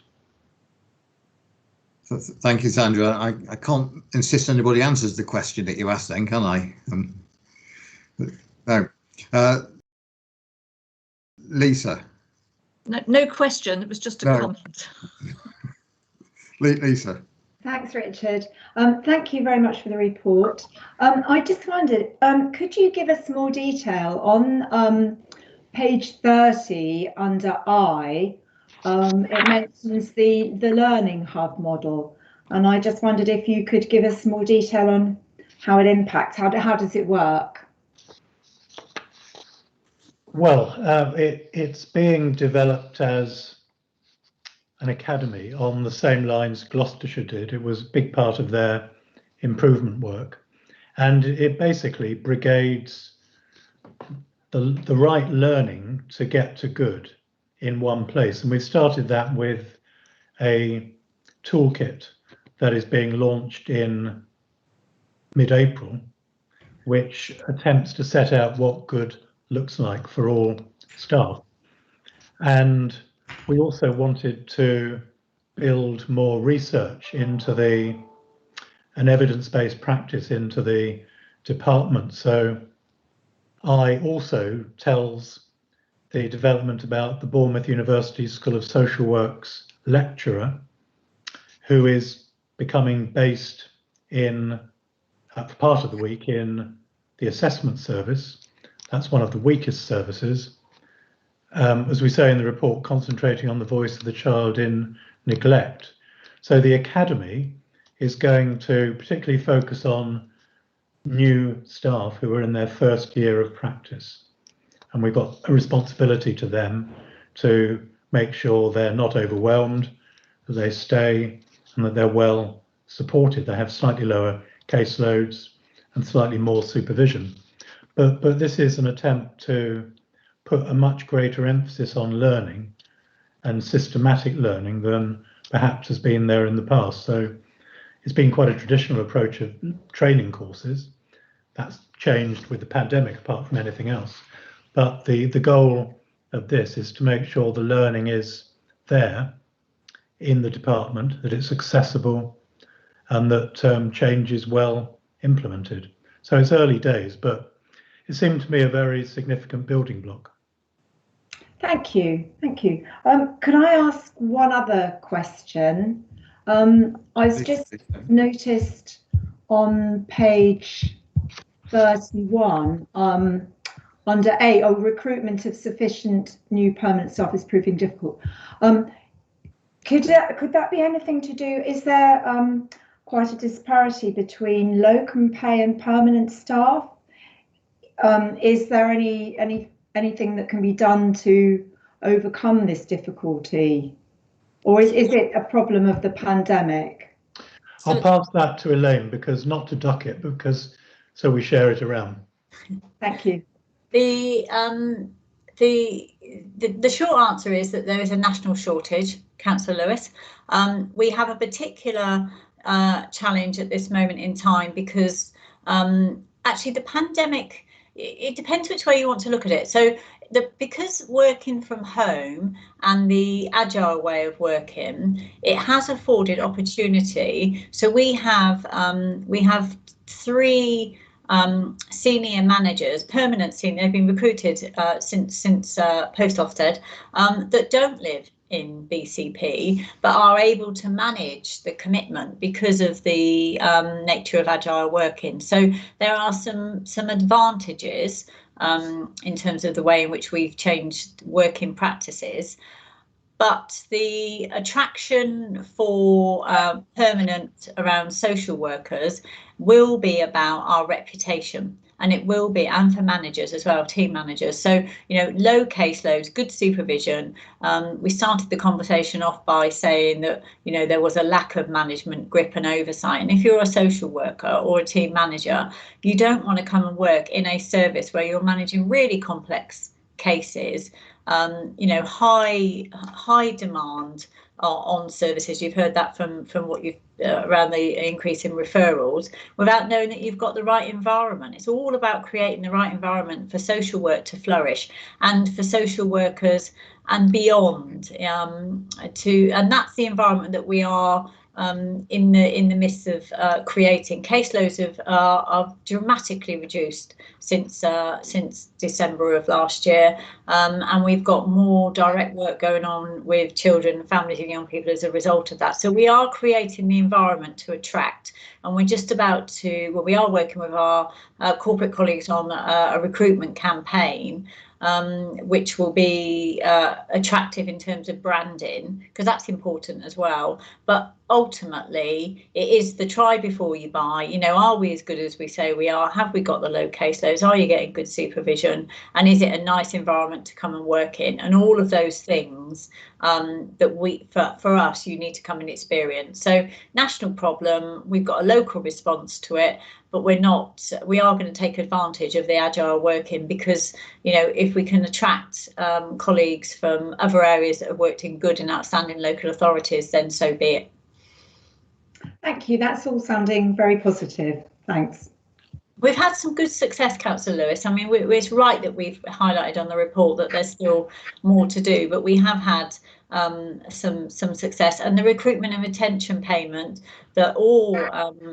Thank you, Sandra. I can't insist anybody answers the question that you asked then, can I? No. Lisa. No question, it was just a comment. Lisa. Thanks, Richard. Thank you very much for the report. I just wondered, could you give us more detail on page 30 under I? It mentions the learning hub model, and I just wondered if you could give us more detail on how it impacts. How does it work? Well, it's being developed as an academy on the same lines Gloucestershire did. It was a big part of their improvement work, and it basically brigades the right learning to get to good in one place. And we've started that with a toolkit that is being launched in mid-April, which attempts to set out what good looks like for all staff. And we also wanted to build more research into an evidence-based practice into the department. So I also tells the development about the Bournemouth University School of Social Work's lecturer, who is becoming based in, for part of the week, in the assessment service. That's one of the weakest services. As we say in the report, concentrating on the voice of the child in neglect. So the academy is going to particularly focus on new staff who are in their first year of practice. And we've got a responsibility to them to make sure they're not overwhelmed, that they stay, and that they're well supported. They have slightly lower caseloads and slightly more supervision. But this is an attempt to put a much greater emphasis on learning and systematic learning than perhaps has been there in the past. So it's been quite a traditional approach of training courses. That's changed with the pandemic apart from anything else. But the goal of this is to make sure the learning is there in the department, that it's accessible, and that change is well implemented. So it's early days, but it seemed to me a very significant building block. Thank you. Thank you. Could I ask one other question? I've just noticed on page 31, under A, recruitment of sufficient new permanent staff is proving difficult. Could that be anything to do? Is there quite a disparity between locum pay and permanent staff? Is there anything that can be done to overcome this difficulty, or is it a problem of the pandemic? I'll pass that to Elaine, because not to duck it, because so we share it around. Thank you. The short answer is that there is a national shortage, Councillor Lewis. We have a particular challenge at this moment in time because actually the pandemic, it depends which way you want to look at it. So because working from home and the agile way of working, it has afforded opportunity. So we have 3 senior managers, permanent senior, they've been recruited since post Ofsted, that don't live in BCP but are able to manage the commitment because of the nature of agile working. So there are some advantages in terms of the way in which we've changed working practices. But the attraction for permanent around social workers will be about our reputation, and it will be, and for managers as well, team managers. So, you know, low caseloads, good supervision. We started the conversation off by saying that, you know, there was a lack of management grip and oversight. And if you're a social worker or a team manager, you don't want to come and work in a service where you're managing really complex cases. You know, high demand on services. You've heard that from what you've around the increase in referrals, without knowing that you've got the right environment. It's all about creating the right environment for social work to flourish and for social workers and beyond. And that's the environment that we are in the midst of creating. Caseloads are dramatically reduced since December of last year, and we've got more direct work going on with children, families and young people as a result of that. So we are creating the environment to attract, and we're just about to, well, we are working with our corporate colleagues on a recruitment campaign, which will be attractive in terms of branding, because that's important as well. But ultimately, it is the try before you buy. You know, are we as good as we say we are? Have we got the low caseloads? Are you getting good supervision? And is it a nice environment to come and work in? And all of those things that for us, you need to come and experience. So national problem, we've got a local response to it, but we are going to take advantage of the agile working, because, you know, if we can attract colleagues from other areas that have worked in good and outstanding local authorities, then so be it. Thank you. That's all sounding very positive. Thanks. We've had some good success, Councillor Lewis. I mean, it's right that we've highlighted on the report that there's still more to do, but we have had some success. And the recruitment and retention payment that all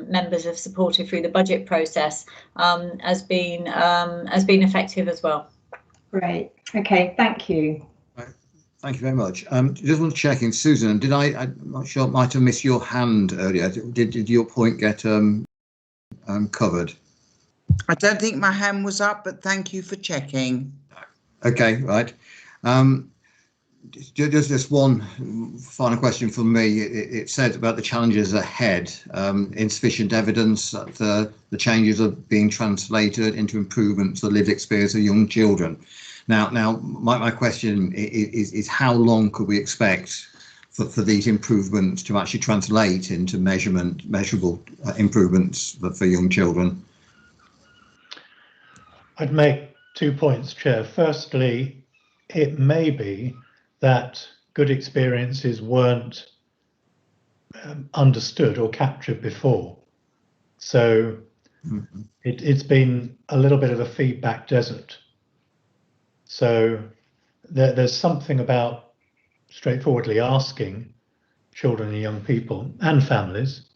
members have supported through the budget process has been effective as well. Great. Okay. Thank you. Thank you very much. Just want to check in, Susan. I'm not sure, might have missed your hand earlier. Did your point get covered? I don't think my hand was up, but thank you for checking. Okay, right. Just this one final question from me. It said about the challenges ahead, insufficient evidence that the changes are being translated into improvements to the lived experience of young children. Now, my question is how long could we expect for these improvements to actually translate into measurable improvements for young children? I'd make 2 points, Chair. Firstly, it may be that good experiences weren't understood or captured before. So it's been a little bit of a feedback desert. So there's something about straightforwardly asking children and young people and families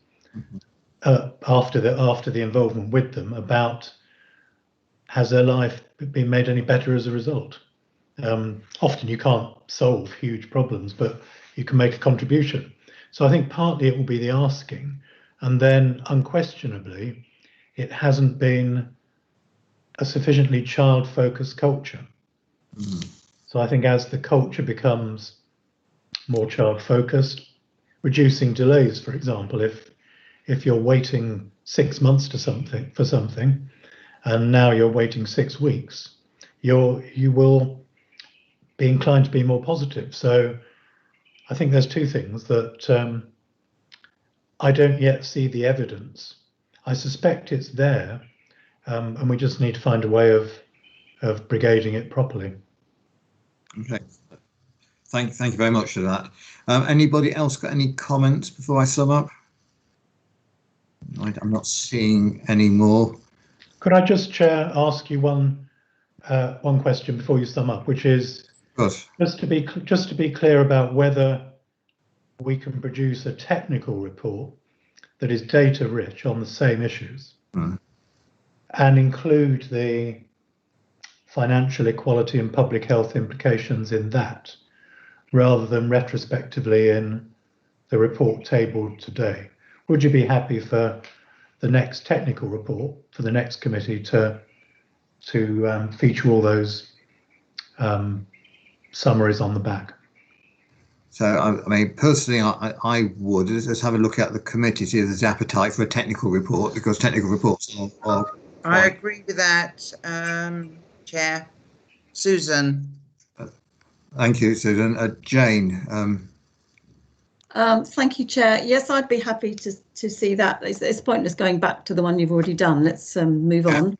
after the involvement with them about, has their life been made any better as a result? Often you can't solve huge problems, but you can make a contribution. So I think partly it will be the asking, and then unquestionably it hasn't been a sufficiently child-focused culture. So I think as the culture becomes more child-focused, reducing delays, for example, if you're waiting 6 months for something, and now you're waiting 6 weeks, you will be inclined to be more positive. So I think there's two things that I don't yet see the evidence. I suspect it's there, and we just need to find a way of brigading it properly. Okay, thank you very much for that. Anybody else got any comments before I sum up? I'm not seeing any more. Could I just, Chair, ask you one question before you sum up, which is just to be clear about whether we can produce a technical report that is data rich on the same issues and include the financial equality and public health implications in that, rather than retrospectively in the report tabled today. Would you be happy for the next technical report for the next committee to feature all those summaries on the back? So, I mean, personally, I would just have a look at the committee, see if there's appetite for a technical report, because technical reports are I agree with that, Chair. Susan. Thank you, Susan. Jane. Thank you, Chair. Yes, I'd be happy to see that. It's pointless going back to the one you've already done. Let's move on.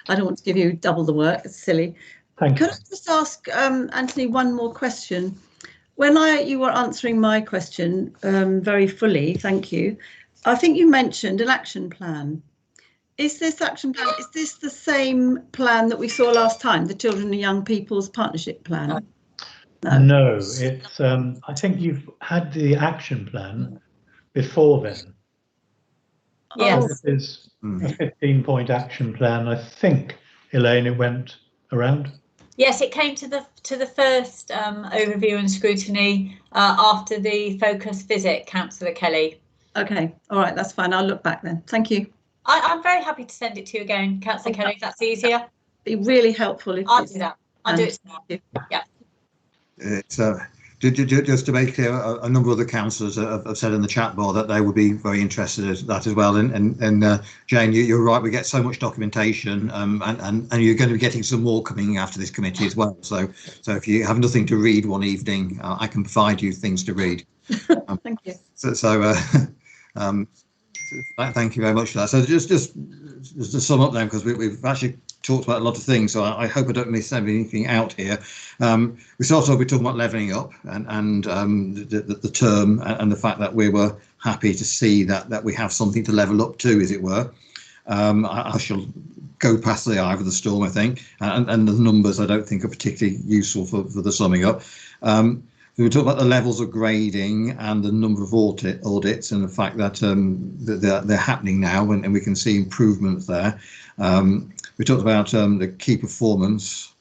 I don't want to give you double the work. It's silly. Thank you. Could I just ask Anthony one more question? When you were answering my question very fully, thank you, I think you mentioned an action plan. Is this action plan, is this the same plan that we saw last time, the Children and Young People's Partnership Plan? No, it's I think you've had the action plan before then. Yes. This is a 15-point action plan. I think, Elaine, it went around. Yes, it came to the first overview and scrutiny after the focus visit, Councillor Kelly. Okay, all right, that's fine. I'll look back then. Thank you. I'm very happy to send it to you again, Councillor Kelly, if that's easier. Be really helpful if I'll do that. I'll do it tomorrow. Yeah. It's just to make clear, a number of the councillors have said in the chat bar that they would be very interested in that as well. And Jane, you're right. We get so much documentation, and you're going to be getting some more coming after this committee as well. So if you have nothing to read one evening, I can provide you things to read. Thank you. Thank you very much for that. So just to sum up then, because we've actually talked about a lot of things, so I hope I don't miss anything out here. We started off with talking about levelling up and the term and the fact that we were happy to see that we have something to level up to, as it were. I shall go past the eye of the storm, I think, and the numbers I don't think are particularly useful for the summing up. We talked about the levels of grading and the number of audits and the fact that they're happening now, and we can see improvements there. We talked about the key performance.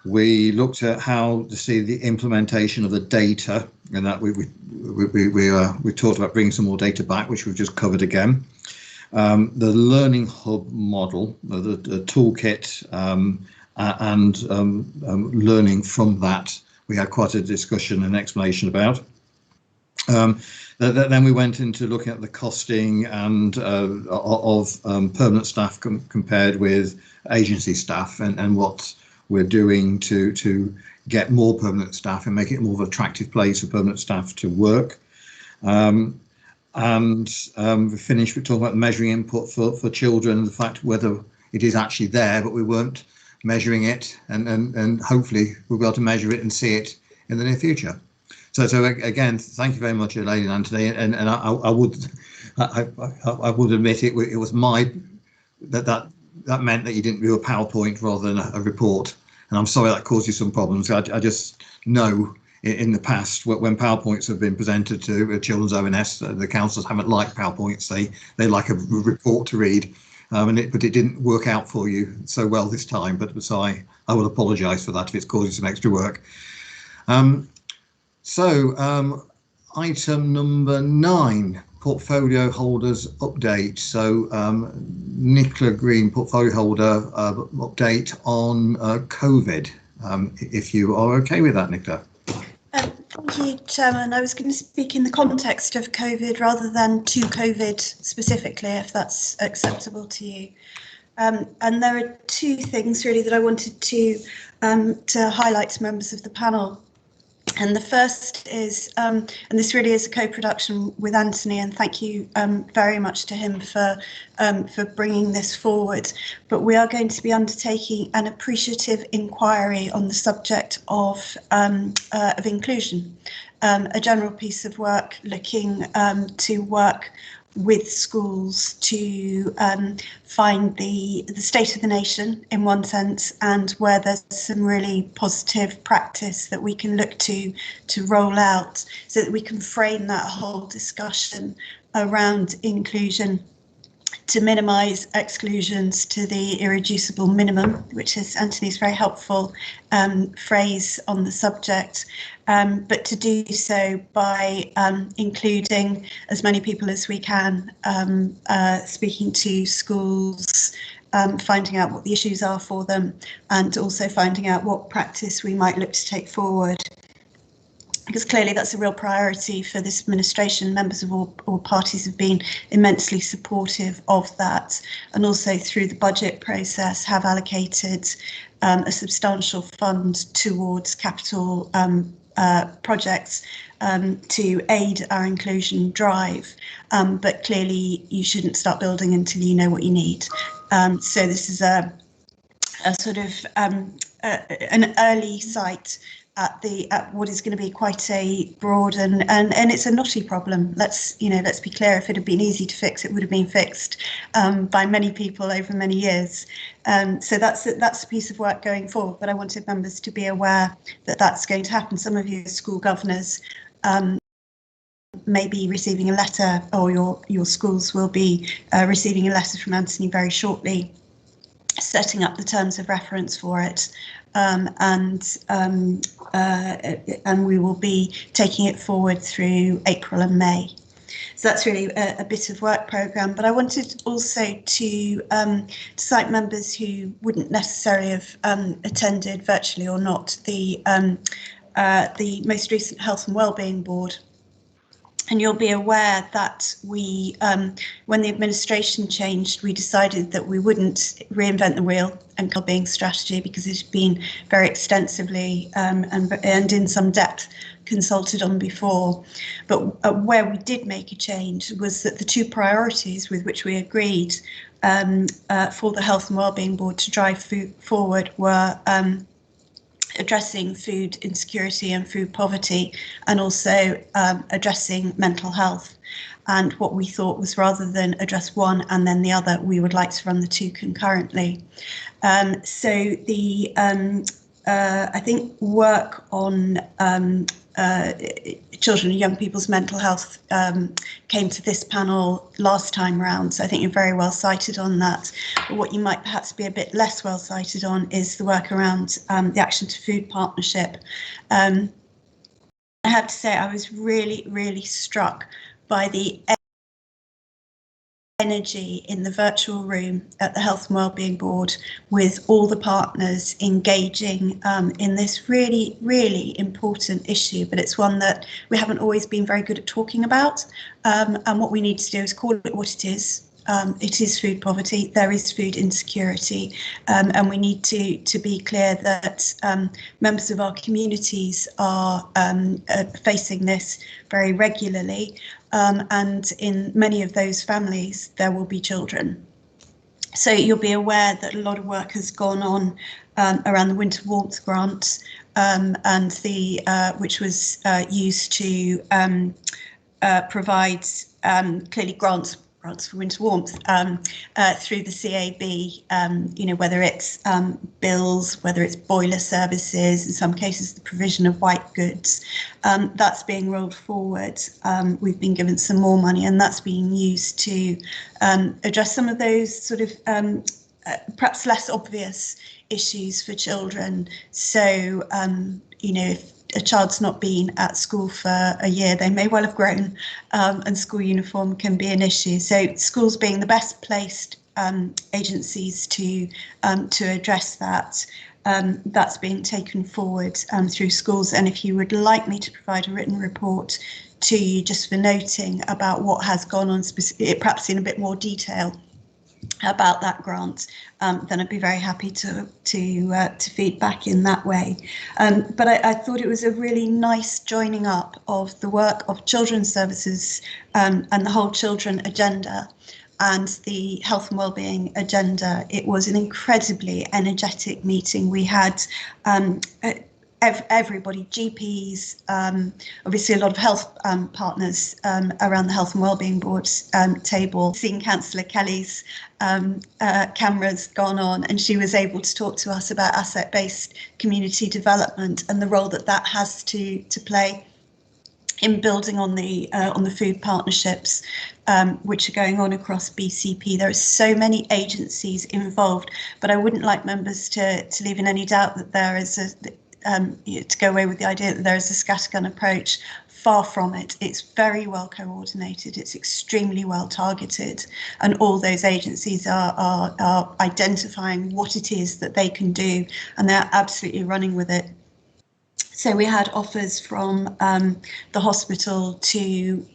We looked at how to see the implementation of the data, and that we talked about bringing some more data back, which we've just covered again. The learning hub model, the toolkit, and learning from that. We had quite a discussion and explanation about. Then we went into looking at the costing and of permanent staff compared with agency staff, and what we're doing to get more permanent staff and make it more of an attractive place for permanent staff to work. We finished with talking about measuring input for children, the fact whether it is actually there, but we weren't measuring it, and hopefully we'll be able to measure it and see it in the near future. So again, thank you very much, Elaine and Anthony, and I would admit it was that meant that you didn't do a PowerPoint rather than a report, and I'm sorry that caused you some problems. I just know in the past when PowerPoints have been presented to children's ONS, the councils haven't liked PowerPoints. They like a report to read, but it didn't work out for you so well this time. But so I will apologise for that if it's caused you some extra work. Item number 9, portfolio holders update. So Nicola Green, portfolio holder, update on COVID. If you are okay with that, Nicola. Thank you, Chairman. I was going to speak in the context of COVID rather than to COVID specifically, if that's acceptable to you. And there are 2 things really that I wanted to highlight to members of the panel. And the first is, and this really is a co-production with Anthony, and thank you very much to him for bringing this forward. But we are going to be undertaking an appreciative inquiry on the subject of inclusion, a general piece of work looking to work with schools to find the state of the nation in one sense, and where there's some really positive practice that we can look to roll out, so that we can frame that whole discussion around inclusion to minimise exclusions to the irreducible minimum, which is Anthony's very helpful phrase on the subject, but to do so by including as many people as we can, speaking to schools, finding out what the issues are for them, and also finding out what practice we might look to take forward. Because clearly that's a real priority for this administration. Members of all parties have been immensely supportive of that, and also through the budget process have allocated a substantial fund towards capital projects to aid our inclusion drive. But clearly you shouldn't start building until you know what you need. So this is a sort of an early sight at what is going to be quite a broad and it's a knotty problem. Let's be clear. If it had been easy to fix, it would have been fixed by many people over many years. So that's a piece of work going forward. But I wanted members to be aware that that's going to happen. Some of you school governors may be receiving a letter, or your schools will be receiving a letter from Anthony very shortly, setting up the terms of reference for it. And we will be taking it forward through April and May. So that's really a bit of work programme. But I wanted also to cite members who wouldn't necessarily have attended virtually or not the most recent Health and Wellbeing Board. And you'll be aware that we, when the administration changed, we decided that we wouldn't reinvent the wheel and wellbeing strategy, because it's been very extensively and in some depth consulted on before. But where we did make a change was that the 2 priorities with which we agreed for the Health and Wellbeing Board to drive forward were addressing food insecurity and food poverty, and also addressing mental health. And what we thought was, rather than address one and then the other, we would like to run the 2 concurrently. So the I think work on children and young people's mental health came to this panel last time round, so I think you're very well cited on that. But what you might perhaps be a bit less well cited on is the work around the Action to Food Partnership. I have to say I was really struck by the energy in the virtual room at the Health and Wellbeing Board, with all the partners engaging in this really important issue. But it's one that we haven't always been very good at talking about, and what we need to do is call it what it is, it is food poverty, there is food insecurity, and we need to be clear that members of our communities are facing this very regularly, and in many of those families there will be children. So you'll be aware that a lot of work has gone on around the winter warmth grant, and the which was used to provide clearly grants for winter warmth through the CAB, you know, whether it's bills, whether it's boiler services, in some cases the provision of white goods. That's being rolled forward. We've been given some more money, and that's being used to address some of those sort of perhaps less obvious issues for children. So, you know, if a child's not been at school for a year, they may well have grown, and school uniform can be an issue. So schools being the best placed agencies to address that. That's being taken forward through schools. And if you would like me to provide a written report to you just for noting about what has gone on, perhaps in a bit more detail about that grant, then I'd be very happy to feed back in that way. But I thought it was a really nice joining up of the work of children's services and the whole children agenda and the health and wellbeing agenda. It was an incredibly energetic meeting. We had everybody, GPs, obviously a lot of health partners around the Health and Wellbeing Board table. Seeing Councillor Kelly's cameras gone on, and she was able to talk to us about asset-based community development and the role that that has to play in building on the food partnerships which are going on across BCP. There are so many agencies involved, but I wouldn't like members to leave in any doubt that there is to go away with the idea that there is a scattergun approach. Far from it. It's very well coordinated, it's extremely well targeted, and all those agencies are identifying what it is that they can do, and they're absolutely running with it. So we had offers from the hospital to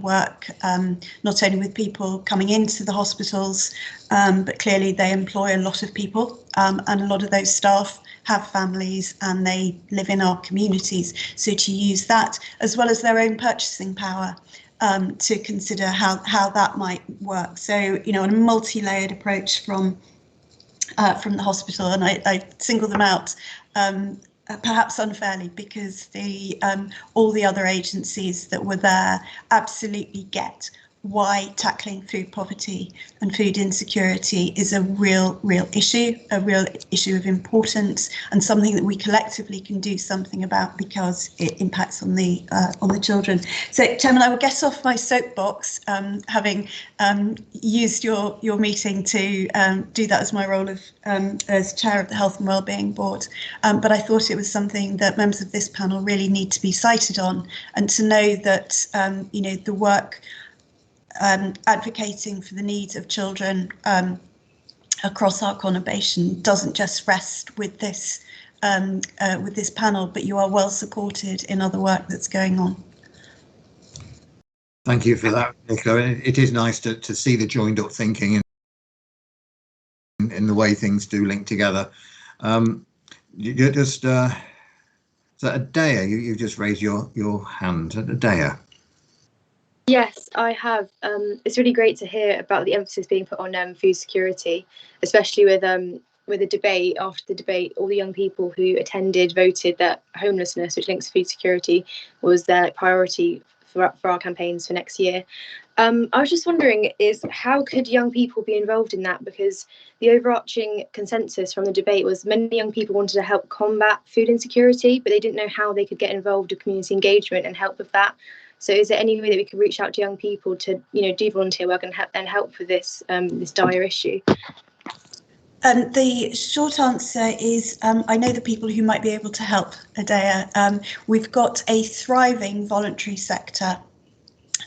work not only with people coming into the hospitals, but clearly they employ a lot of people, and a lot of those staff have families and they live in our communities. So to use that as well as their own purchasing power to consider how that might work. So, you know, a multi-layered approach from the hospital, and I single them out perhaps unfairly, because all the other agencies that were there absolutely get why tackling food poverty and food insecurity is a real issue of importance, and something that we collectively can do something about because it impacts on the children. So, Chairman, I will get off my soapbox, having used your meeting to do that as my role of as chair of the Health and Wellbeing Board. But I thought it was something that members of this panel really need to be cited on, and to know that you know, the work advocating for the needs of children across our conurbation doesn't just rest with this panel, but you are well supported in other work that's going on. Thank you for that, Nicola. It is nice to see the joined up thinking in the way things do link together. You just so Adaya, you just raised your hand. Adaya. Yes, I have. It's really great to hear about the emphasis being put on food security, especially with the debate. After the debate, all the young people who attended voted that homelessness, which links to food security, was their priority for our campaigns for next year. I was just wondering, how could young people be involved in that? Because the overarching consensus from the debate was many young people wanted to help combat food insecurity, but they didn't know how they could get involved with community engagement and help with that. So is there any way that we could reach out to young people to, you know, do volunteer work and help with this this dire issue? The short answer is I know the people who might be able to help, Adaya. We've got a thriving voluntary sector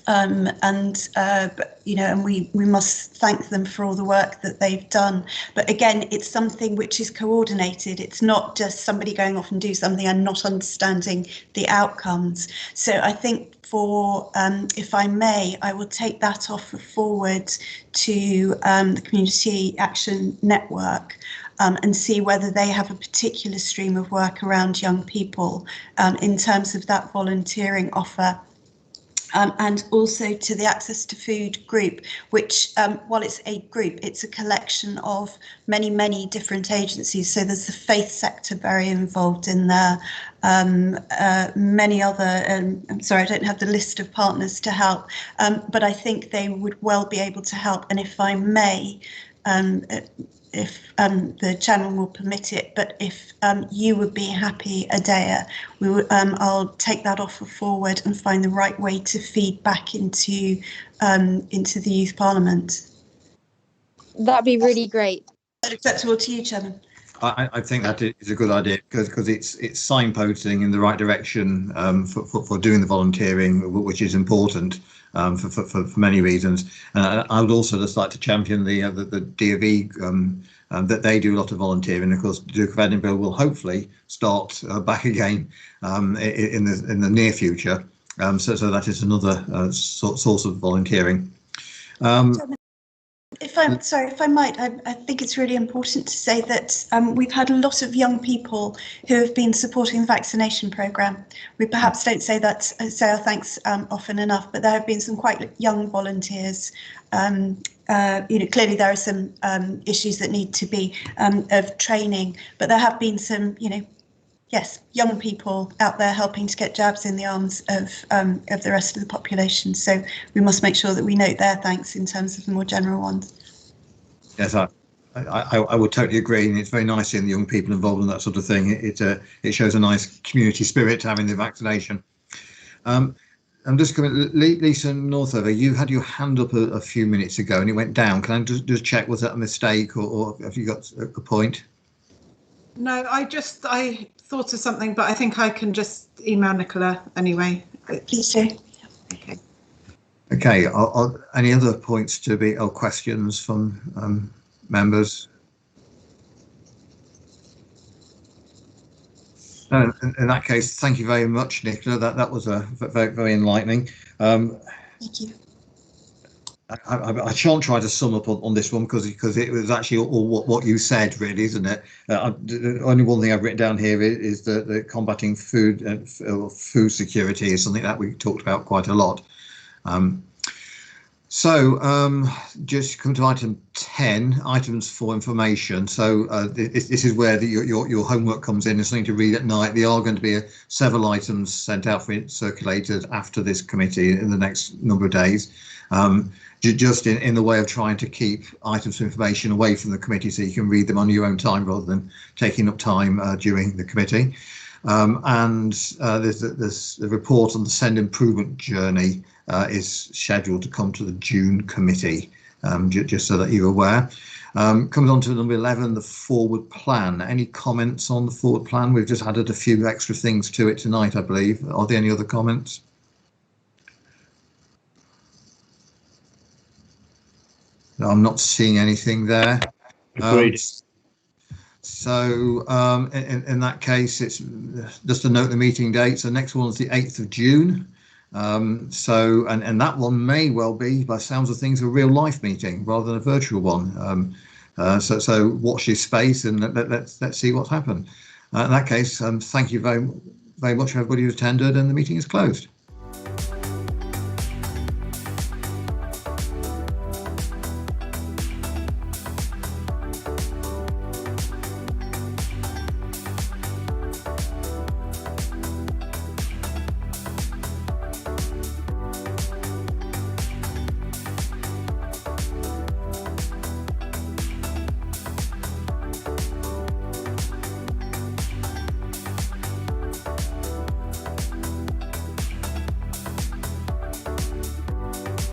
but, you know, and we must thank them for all the work that they've done. But again, it's something which is coordinated. It's not just somebody going off and do something and not understanding the outcomes. So I think if I may, I will take that offer forward to the Community Action Network and see whether they have a particular stream of work around young people in terms of that volunteering offer. And also to the Access to Food group, which, while it's a group, it's a collection of many, many different agencies. So there's the faith sector very involved in there, many other, I'm sorry, I don't have the list of partners to help, but I think they would well be able to help. And if I may, if the chairman will permit it, but if you would be happy, Adea, I'll take that offer forward and find the right way to feed back into the Youth Parliament. That'd be really great. Acceptable to you, Chairman? I think that is a good idea because it's signposting in the right direction for doing the volunteering, which is important for many reasons. I would also just like to champion the DofE that they do a lot of volunteering. Of course, Duke of Edinburgh will hopefully start back again in the near future. So that is another source of volunteering. If I might, I think it's really important to say that we've had a lot of young people who have been supporting the vaccination programme. We perhaps don't say our thanks often enough, but there have been some quite young volunteers. You know, clearly there are some issues that need to be of training, but there have been some, you know, yes, young people out there helping to get jabs in the arms of the rest of the population. So we must make sure that we note their thanks in terms of the more general ones. Yes, I would totally agree, and it's very nice seeing the young people involved in that sort of thing. It shows a nice community spirit having the vaccination. I'm just coming, Lisa Northover, you had your hand up a few minutes ago and it went down. Can I just check, was that a mistake or have you got a point? No, I thought of something, but I think I can just email Nicola anyway. Please do. Okay. Okay, any other points to be, or questions from members? In that case, thank you very much, Nicola. That was a very enlightening. Thank you. I shan't try to sum up on this one because it was actually all what you said, really, isn't it? The only one thing I've written down here is the combating food and food security is something that we talked about quite a lot. Just come to item 10, items for information. So this is where your homework comes in. It's something to read at night. There are going to be several items sent out for circulated after this committee in the next number of days. Just in the way of trying to keep items for information away from the committee so you can read them on your own time rather than taking up time during the committee. There's the report on the Send Improvement Journey is scheduled to come to the June committee, just so that you're aware. Comes on to number 11, the forward plan. Any comments on the forward plan? We've just added a few extra things to it tonight, I believe. Are there any other comments? No, I'm not seeing anything there. Agreed. In that case, it's just to note the meeting dates. The next one is the 8th of June. And that one may well be, by sounds of things, a real life meeting rather than a virtual one. So watch this space and let's see what's happened. In that case, thank you very much for everybody who attended, and the meeting is closed.